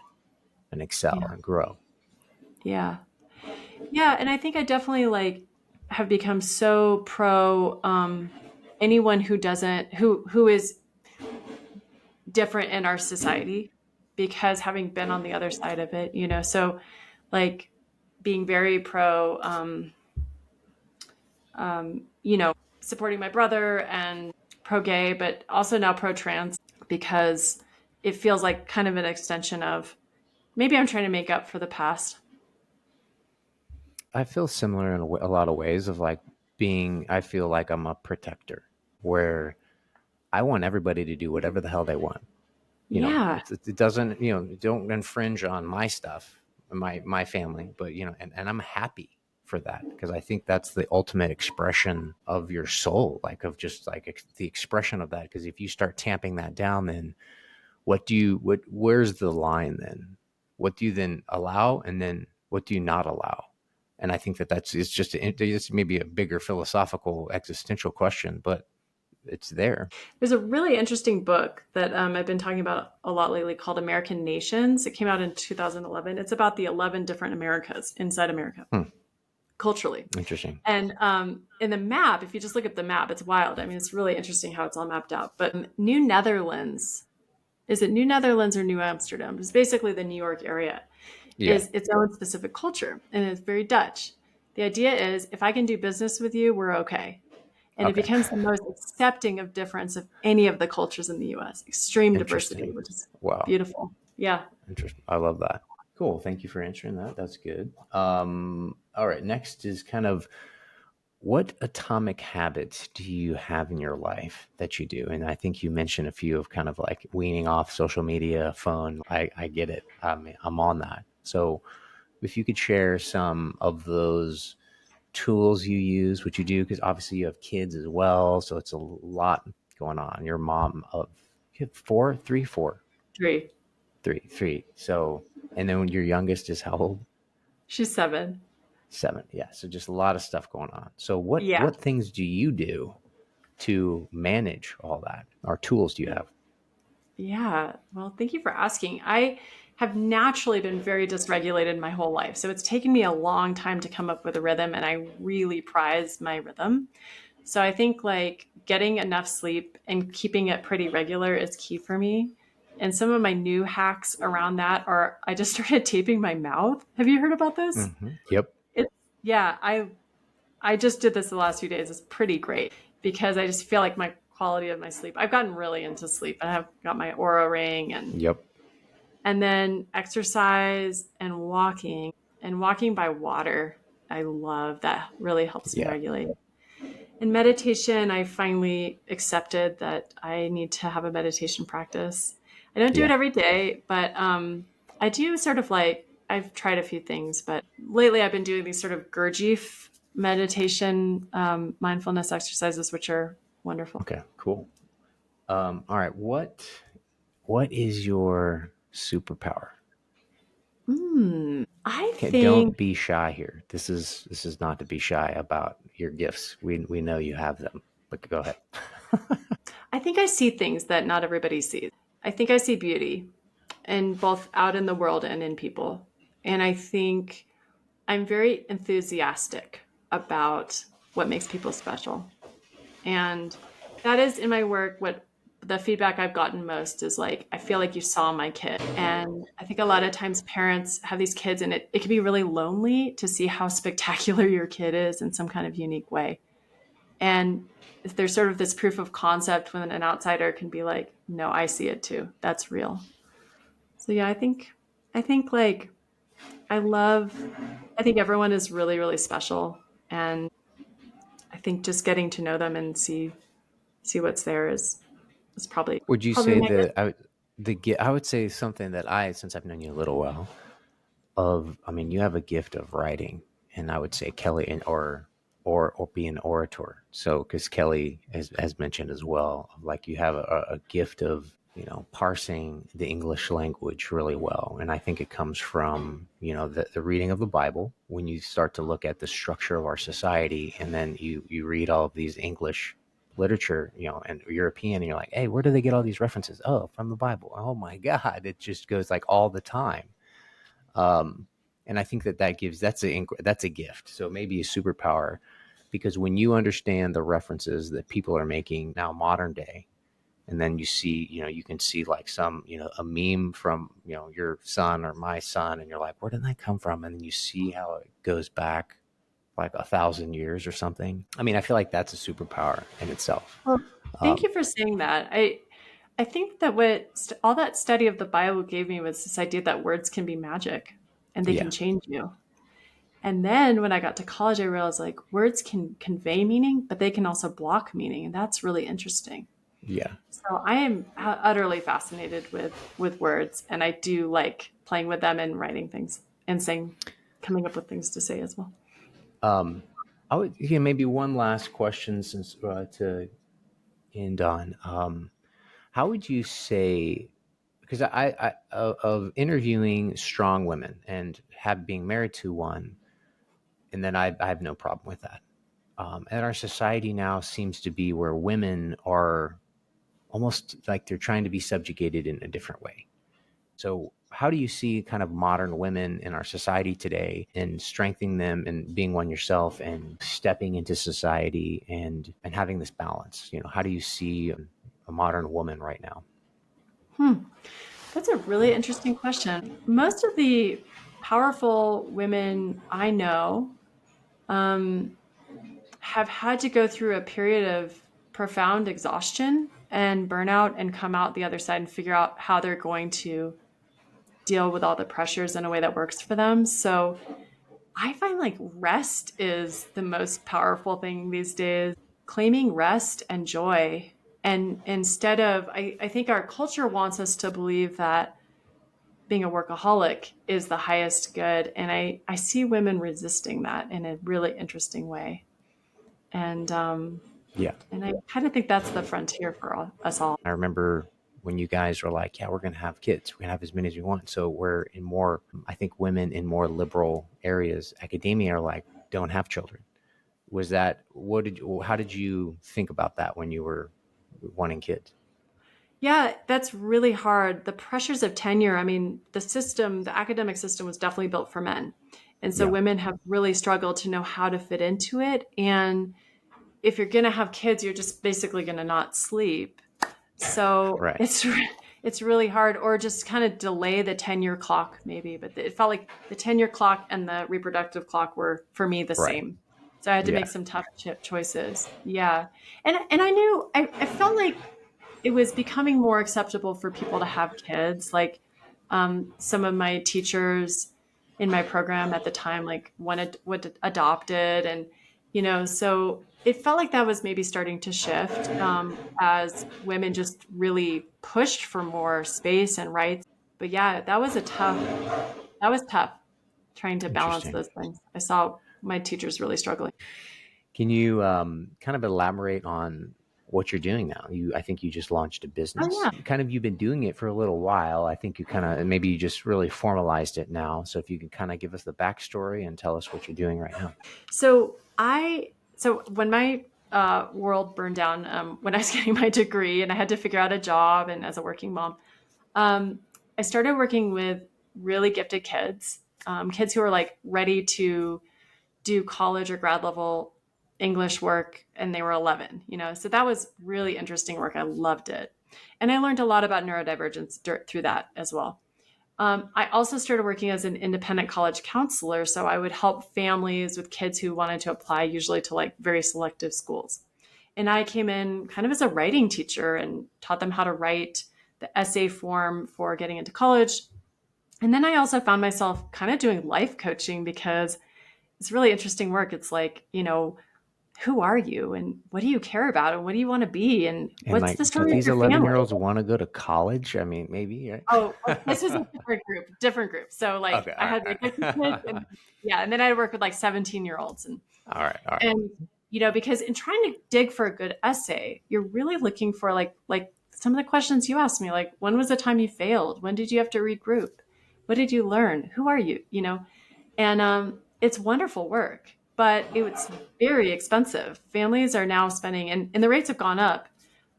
and excel Yeah. and grow. Yeah. Yeah, and I think I definitely like have become so pro anyone who doesn't who is different in our society because having been on the other side of it, so like being very pro, supporting my brother and pro gay, but also now pro trans because it feels like kind of an extension of maybe I'm trying to make up for the past. I feel similar in a lot of ways of like I feel like I'm a protector where I want everybody to do whatever the hell they want. Yeah. It doesn't, don't infringe on my stuff, my family, but, and I'm happy for that because I think that's the ultimate expression of your soul, like of just like the expression of that. Because if you start tamping that down, then where's the line then? What do you then allow? And then what do you not allow? And I think it's maybe a bigger philosophical existential question, but it's there. There's a really interesting book that I've been talking about a lot lately called American Nations. It came out in 2011. It's about the 11 different Americas inside America, Hmm, culturally. interesting. And in the map, if you just look at the map, it's wild. I mean, it's really interesting how it's all mapped out. But New Netherlands, is it New Netherlands or New Amsterdam? It's basically the New York area, Yeah. is its own specific culture, and it's very Dutch. The idea is if I can do business with you, we're okay. And it Okay. becomes the most accepting of difference of any of the cultures in the US. Extreme diversity, Interesting. which is Wow. beautiful. Yeah. Interesting. I love that. Cool. Thank you for answering that. That's good. All right. Next is kind of what atomic habits do you have in your life that you do? And I think you mentioned a few of kind of like weaning off social media, phone. I get it. I'm on that. So if you could share some of those tools you use, what you do, because obviously you have kids as well. So it's a lot going on. Your mom of you have four, three, four, Three. three. So, and then your youngest is how old? She's 7. 7. Yeah. So just a lot of stuff going on. So Yeah. what things do you do to manage all that? Or tools do you have? Yeah. Well, thank you for asking. I have naturally been very dysregulated my whole life. So it's taken me a long time to come up with a rhythm, and I really prize my rhythm. So I think like getting enough sleep and keeping it pretty regular is key for me. And some of my new hacks around that are I just started taping my mouth. Have you heard about this? Yep. It's yeah, I just did this the last few days. It's pretty great because I just feel like my quality of my sleep. I've gotten really into sleep. I have got my Aura ring Yep. and then exercise and walking by water. I love that. Really helps me Yeah. regulate. In meditation, I finally accepted that I need to have a meditation practice. I don't do it Yeah. every day, but I do sort of like, I've tried a few things, but lately I've been doing these sort of Gurdjieff meditation, mindfulness exercises, which are wonderful. Okay. Cool. All right. What is your superpower? I Okay, think don't be shy here. This is not to be shy about your gifts. We know you have them, but go ahead. I think I see things that not everybody sees. I think I see beauty in both out in the world and in people. And I think I'm very enthusiastic about what makes people special. And that is in my work what the feedback I've gotten most is like, I feel like you saw my kid. And I think a lot of times parents have these kids and it can be really lonely to see how spectacular your kid is in some kind of unique way. And if there's sort of this proof of concept when an outsider can be like, no, I see it too. That's real. So yeah, I think like I love I think everyone is really, really special. And I think just getting to know them and see what's there is Would you probably say my that I would say something that since I've known you a little while, I mean, you have a gift of writing, and I would say Kelly or be an orator. So because Kelly has mentioned as well, like you have a gift of parsing the English language really well, and I think it comes from the reading of the Bible. When you start to look at the structure of our society, and then you read all of these English literature, and European, and you're like, hey, where do they get all these references? Oh, from the Bible. Oh my God, it just goes like all the time. um, and I think that's a gift. So maybe a superpower, because when you understand the references that people are making now, modern day, and then you see, you can see like some, a meme from, your son or my son, and you're like, where did that come from? And then you see how it goes back like 1,000 years or something. I mean, I feel like that's a superpower in itself. Well, thank Um, you for saying that. I think that all that study of the Bible gave me was this idea that words can be magic and they can yeah, change you. And then when I got to college, I realized like words can convey meaning, but they can also block meaning, and that's really interesting. yeah. So I am utterly fascinated with words, and I do like playing with them and writing things and saying, coming up with things to say as well. Um, I would, maybe one last question since to end on. How would you say, because of interviewing strong women and have being married to one, and then I have no problem with that. And our society now seems to be where women are almost like they're trying to be subjugated in a different way. So, how do you see kind of modern women in our society today and strengthening them and being one yourself and stepping into society and having this balance? How do you see a modern woman right now? Hmm. That's a really interesting question. Most of the powerful women I know um, have had to go through a period of profound exhaustion and burnout and come out the other side and figure out how they're going to deal with all the pressures in a way that works for them. So I find like rest is the most powerful thing these days, claiming rest and joy. And instead of, I think our culture wants us to believe that being a workaholic is the highest good. And I see women resisting that in a really interesting way. And Yeah. and I kind of think that's the frontier for us all. I remember when you guys were like, yeah, we're going to have kids. We're going to have as many as we want. So we're in more, I think women in more liberal areas, academia are like, don't have children. Was that, how did you think about that when you were wanting kids? Yeah, that's really hard. The pressures of tenure, I mean, the academic system was definitely built for men. And so Yeah. women have really struggled to know how to fit into it. And if you're going to have kids, you're just basically going to not sleep. So Right. it's really hard, or just kind of delay the tenure clock maybe. But it felt like the tenure clock and the reproductive clock were for me the Right. same. So I had to Yeah. make some tough choices. Yeah, and I knew I felt like it was becoming more acceptable for people to have kids. Like some of my teachers in my program at the time, like would adopted, and so it felt like that was maybe starting to shift as women just really pushed for more space and rights. But yeah, that was tough trying to balance Interesting. those things. I saw my teachers really struggling. Can you kind of elaborate on what you're doing now? I think you just launched a Oh business. yeah. Kind of, you've been doing it for a little while. I think you kind of, and maybe you just really formalized it now. So if you can kind of give us the backstory and tell us what you're doing right now. So when my world burned down, when I was getting my degree and I had to figure out a job, and as a working mom, um, I started working with really gifted kids, kids who are like ready to do college or grad level English work, and they were 11. So that was really interesting work. I loved it, and I learned a lot about neurodivergence through that as well. I also started working as an independent college counselor. So I would help families with kids who wanted to apply, usually to like very selective schools. And I came in kind of as a writing teacher and taught them how to write the essay form for getting into college. And then I also found myself kind of doing life coaching because it's really interesting work. It's like, who are you and what do you care about and what do you want to be and And what's like, the do story of these your 11 family? year olds want to go to college? I mean, maybe, right? Oh, well, this was a different group. So like Okay. I All had right. like 50 All kids, right. and yeah, and then I work with like 17-year-olds, All right. All right. and because in trying to dig for a good essay, you're really looking for like some of the questions you asked me, like when was the time you failed? When did you have to regroup? What did you learn? Who are you? And it's wonderful work, but it's very expensive. Families are now spending, and the rates have gone up.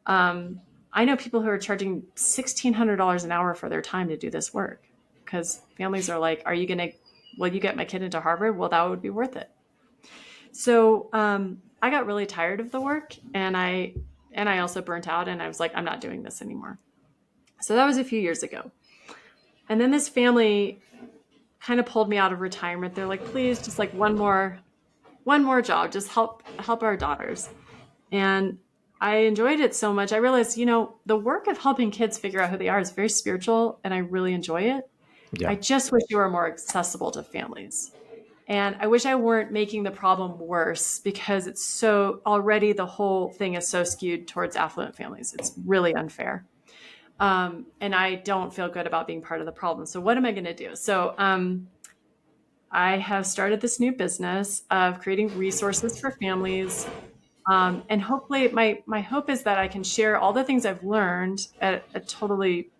Um, I know people who are charging $1,600 an hour for their time to do this work because families are like, "Are you going to? Will you get my kid into Harvard? Well, that would be worth it." So I got really tired of the work, and I And I also burnt out and I was like, I'm not doing this anymore. So that was a few years ago. And then this family kind of pulled me out of retirement. They're like, please, just like one more job, just help our daughters. And I enjoyed it so much. I realized, the work of helping kids figure out who they are is very spiritual and I really enjoy it. Yeah. I just wish you were more accessible to families. And I wish I weren't making the problem worse because it's so already the whole thing is so skewed towards affluent families. It's really unfair. And I don't feel good about being part of the problem. So what am I going to do? So I have started this new business of creating resources for families. And hopefully my hope is that I can share all the things I've learned at a totally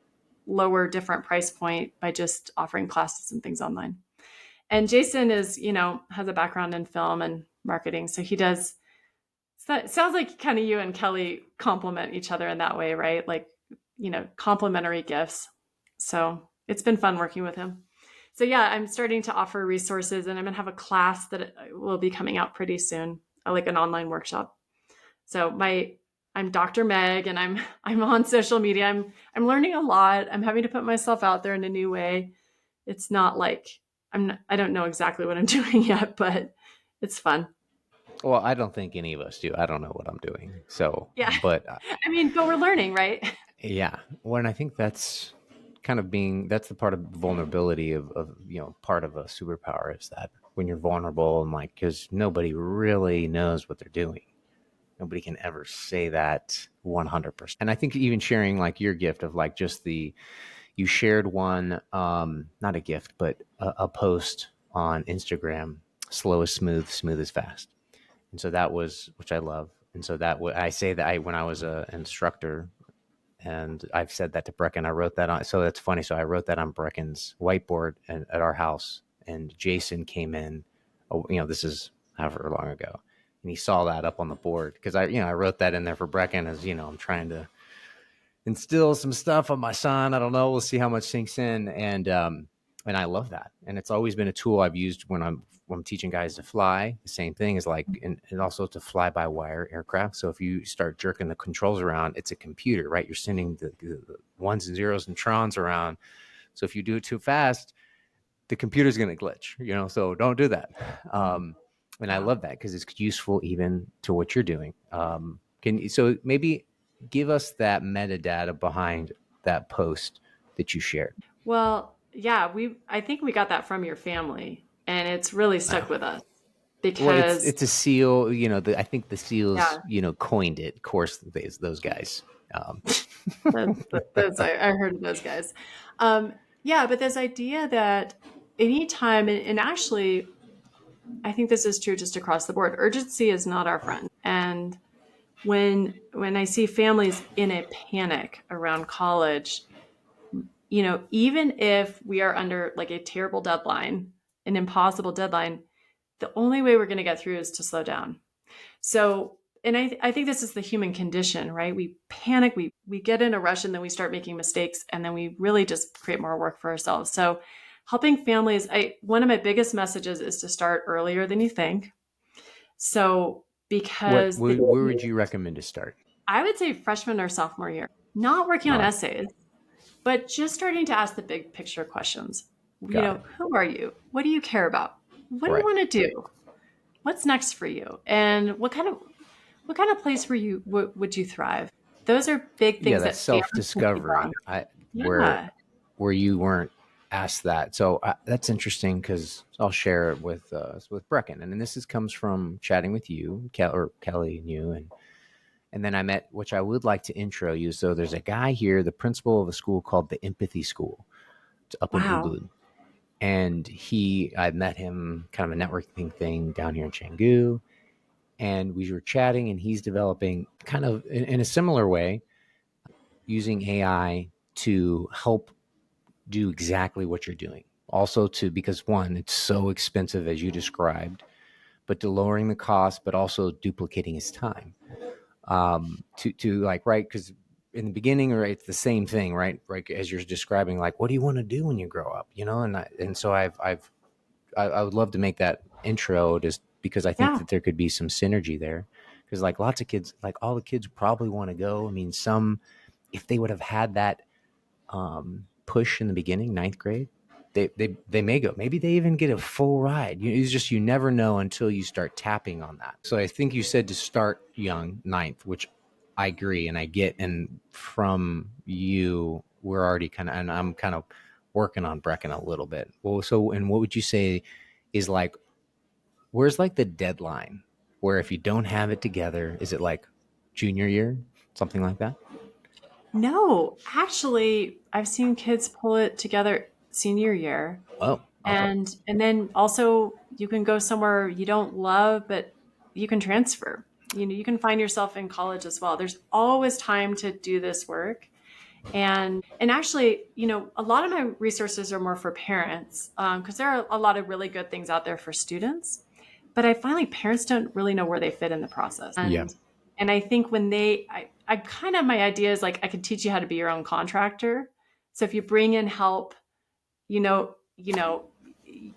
lower, different price point by just offering classes and things online. And Jason has a background in film and marketing. So he does, so it sounds like kind of you and Kelly complement each other in that way, right? Like, complementary gifts. So it's been fun working with him. So yeah, I'm starting to offer resources and I'm going to have a class that will be coming out pretty soon, like an online workshop. So I'm Dr. Meg and I'm on social media. I'm learning a lot. I'm having to put myself out there in a new way. It's not like I don't know exactly what I'm doing yet, but it's fun. Well, I don't think any of us do. I don't know what I'm doing. So, Yeah. but I mean, but we're learning, right? yeah. Well, and I think that's that's the part of vulnerability of part of a superpower is that when you're vulnerable and like, because nobody really knows what they're doing. Nobody can ever say that 100%. And I think even sharing like your gift of like you shared one, not a gift, but a post on Instagram, slow is smooth, smooth is fast. And so that was, which I love. And so I say that when I was an instructor, and I've said that to Brecken. I wrote that on. So that's funny. So I wrote that on Brecken's whiteboard at our house, and Jason came in. Oh, this is however long ago, and he saw that up on the board because I wrote that in there for Brecken as I'm trying to instill some stuff on my son. I don't know. We'll see how much sinks in, and I love that. And it's always been a tool I've used when I'm teaching guys to fly. The same thing is like, and also to fly by wire aircraft. So if you start jerking the controls around, it's a computer, right? You're sending the ones and zeros and trons around. So if you do it too fast, the computer's going to glitch, so don't do that. And I love that because it's useful even to what you're doing. So maybe give us that metadata behind that post that you shared. Well, yeah, I think we got that from your family and it's really stuck with us Well, because it's a seal. I think the seals, yeah, coined it. Of course, those guys. I heard of those guys. Yeah, but this idea that anytime, and actually, I think this is true just across the board, urgency is not our friend. And when I see families in a panic around college, even if we are under like a terrible deadline, an impossible deadline, the only way we're going to get through is to slow down. So, and I think this is the human condition, right? We panic, we get in a rush, and then we start making mistakes, and then we really just create more work for ourselves. So, helping families, one of my biggest messages is to start earlier than you think. So, because Where would you recommend to start? I would say freshman or sophomore year, not working All on right, essays, but just starting to ask the big picture questions. got it. Who are you? What do you care about? What do you Right. want to do? What's next for you? And what kind of place would you thrive? Those are big Yeah, things that's that families can keep on. self-discovery. Where Yeah. you weren't asked that. So that's interesting because I'll share it with Brecken, and then comes from chatting with you, Kelly, and you, and then I met, which I would like to intro you. So there's a guy here, the principal of a school called the Empathy School. It's up in Wow. Ubud, and I met him kind of a networking thing down here in Canggu, and we were chatting, and he's developing kind of in a similar way using AI to help do exactly what you're doing. Also, because one, it's so expensive as you described, but to lowering the cost, but also duplicating his time. To like, right, because in the beginning, right, it's the same thing, right, as you're describing, like, what do you want to do when you grow up, and so I would love to make that intro just because I think Yeah. that there could be some synergy there, because like lots of kids, like all the kids probably want to go. I mean, some, if they would have had that push in the beginning, ninth grade, they may go. Maybe they even get a full ride. It's just you never know until you start tapping on that. So I think you said to start young, ninth, which I agree and I get. And from you, we're already kind of, and I'm kind of working on Brecken a little bit. Well, so and what would you say is like, where's like the deadline? Where if you don't have it together, is it like junior year, something like that? No, actually, I've seen kids pull it together senior year. Oh, okay. And then also you can go somewhere you don't love, but you can transfer. You know, you can find yourself in college as well. There's always time to do this work. And actually, you know, a lot of my resources are more for parents because there are a lot of really good things out there for students. But I find like parents don't really know where they fit in the process. Yeah. And I think when I kind of my idea is like I can teach you how to be your own contractor. So if you bring in help,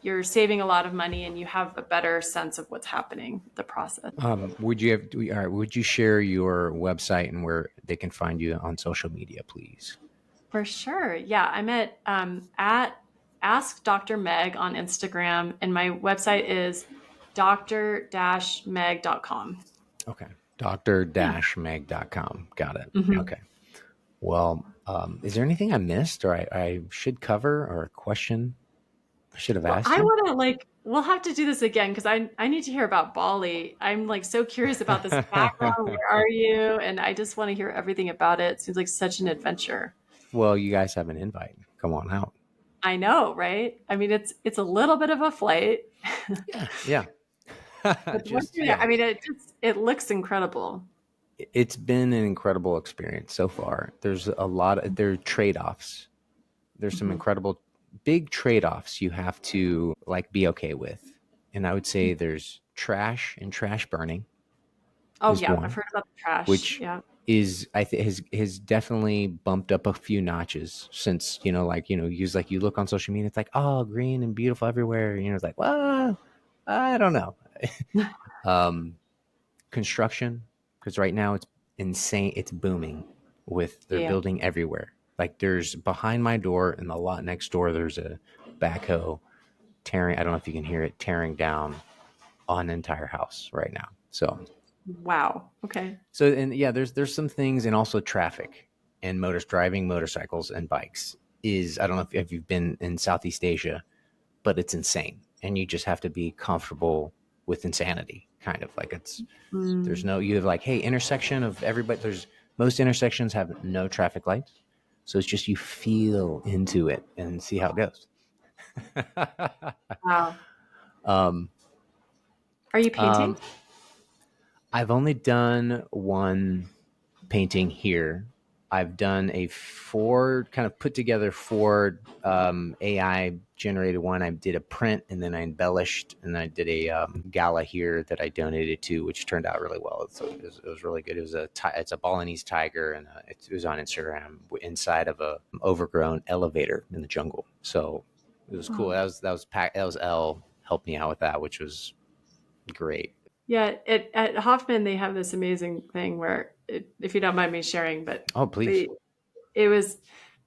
you're saving a lot of money and you have a better sense of what's happening, the process. Would you have? All right. Would you share your website and where they can find you on social media, please? For sure. Yeah. I'm at Ask Dr. Meg on Instagram, and my website is dr-meg.com. Okay. Yeah. Dr-meg.com. Got it. Mhm. Okay. Well, is there anything I missed or I should cover or a question I should have Well, asked I you? want to like, we'll have to do this again because I need to hear about Bali. I'm like so curious about this background. Where are you? And I just want to hear everything about it. It seems like such an adventure. Well, you guys have an invite. Come on out. I know, right? I mean, it's a little bit of a flight, Yeah. Yeah. but once Just, you're there, yeah. I mean, it looks incredible. It's been an incredible experience so far. There's a lot of, there are trade-offs. There's some Mhm. incredible big trade-offs you have to like be okay with. And I would say there's trash and trash burning Oh is yeah, I've one, heard about the trash. which Yeah. is I think has definitely bumped up a few notches since, like, use like you look on social media, it's like, oh, green and beautiful everywhere. It's like, well, I don't know. Um, construction, because right now it's insane. It's booming with they're Yeah. building everywhere. Like there's behind my door in the lot next door, there's a backhoe tearing. I don't know if you can hear it tearing down an entire house right now. Wow. Okay. And yeah, there's some things, and also traffic and driving motorcycles and bikes is I don't know if you've been in Southeast Asia, but it's insane, and you just have to be comfortable with insanity, kind of like there's Mm, no you have like, hey, intersection of everybody. There's most intersections have no traffic lights, so it's just you feel into it and see how it goes. wow. um, Are you um, painting? I've only done one painting here. I've done a four kind of put together four AI generated one. I did a print and then I embellished and I did a gala here that I donated to, which turned out really well. It was really good. It's a Balinese tiger and it was on Instagram inside of a overgrown elevator in the jungle. So it was cool. Oh. That was Elle helped me out with that, which was great. Yeah, at Hoffman they have this amazing thing where, if you don't mind me sharing, but Oh, please. the it was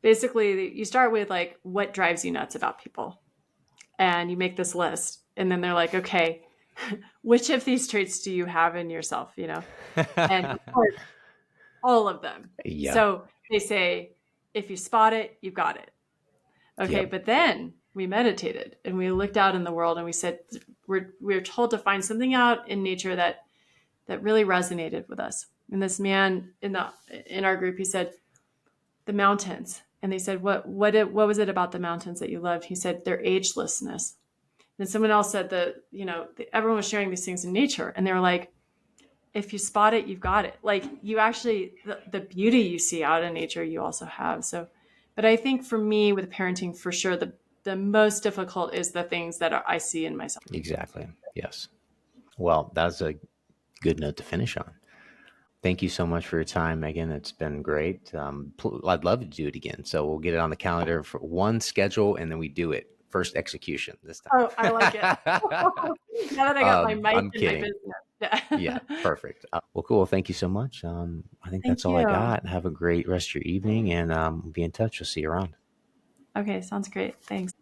basically you start with like what drives you nuts about people, and you make this list, and then they're like, okay, which of these traits do you have in yourself? And of course, all of them. Yeah. So they say, if you spot it, you've got it. Okay, Yep. but then we meditated and we looked out in the world and we said, we're told to find something out in nature that really resonated with us. And this man in our group, he said, the mountains. And they said, what was it about the mountains that you loved? He said, their agelessness. And someone else said everyone was sharing these things in nature, and they were like, if you spot it, you've got it. Like you actually, the beauty you see out in nature, you also have. So, but I think for me with parenting, for sure, the most difficult is the things that I see in myself. Exactly. Yes. Well, that's a good note to finish on. Thank you so much for your time, Megan. It's been great. I'd love to do it again. So we'll get it on the calendar for one schedule, and then we do it first execution this Oh, I like it. time. Now that I got my mic I'm in my kidding. business. Yeah, Yeah. perfect. Well, cool. Thank you so much. I think Thank that's all I you. got. Have a great rest of your evening, and be in touch. We'll see you around. Okay, sounds great. Thanks.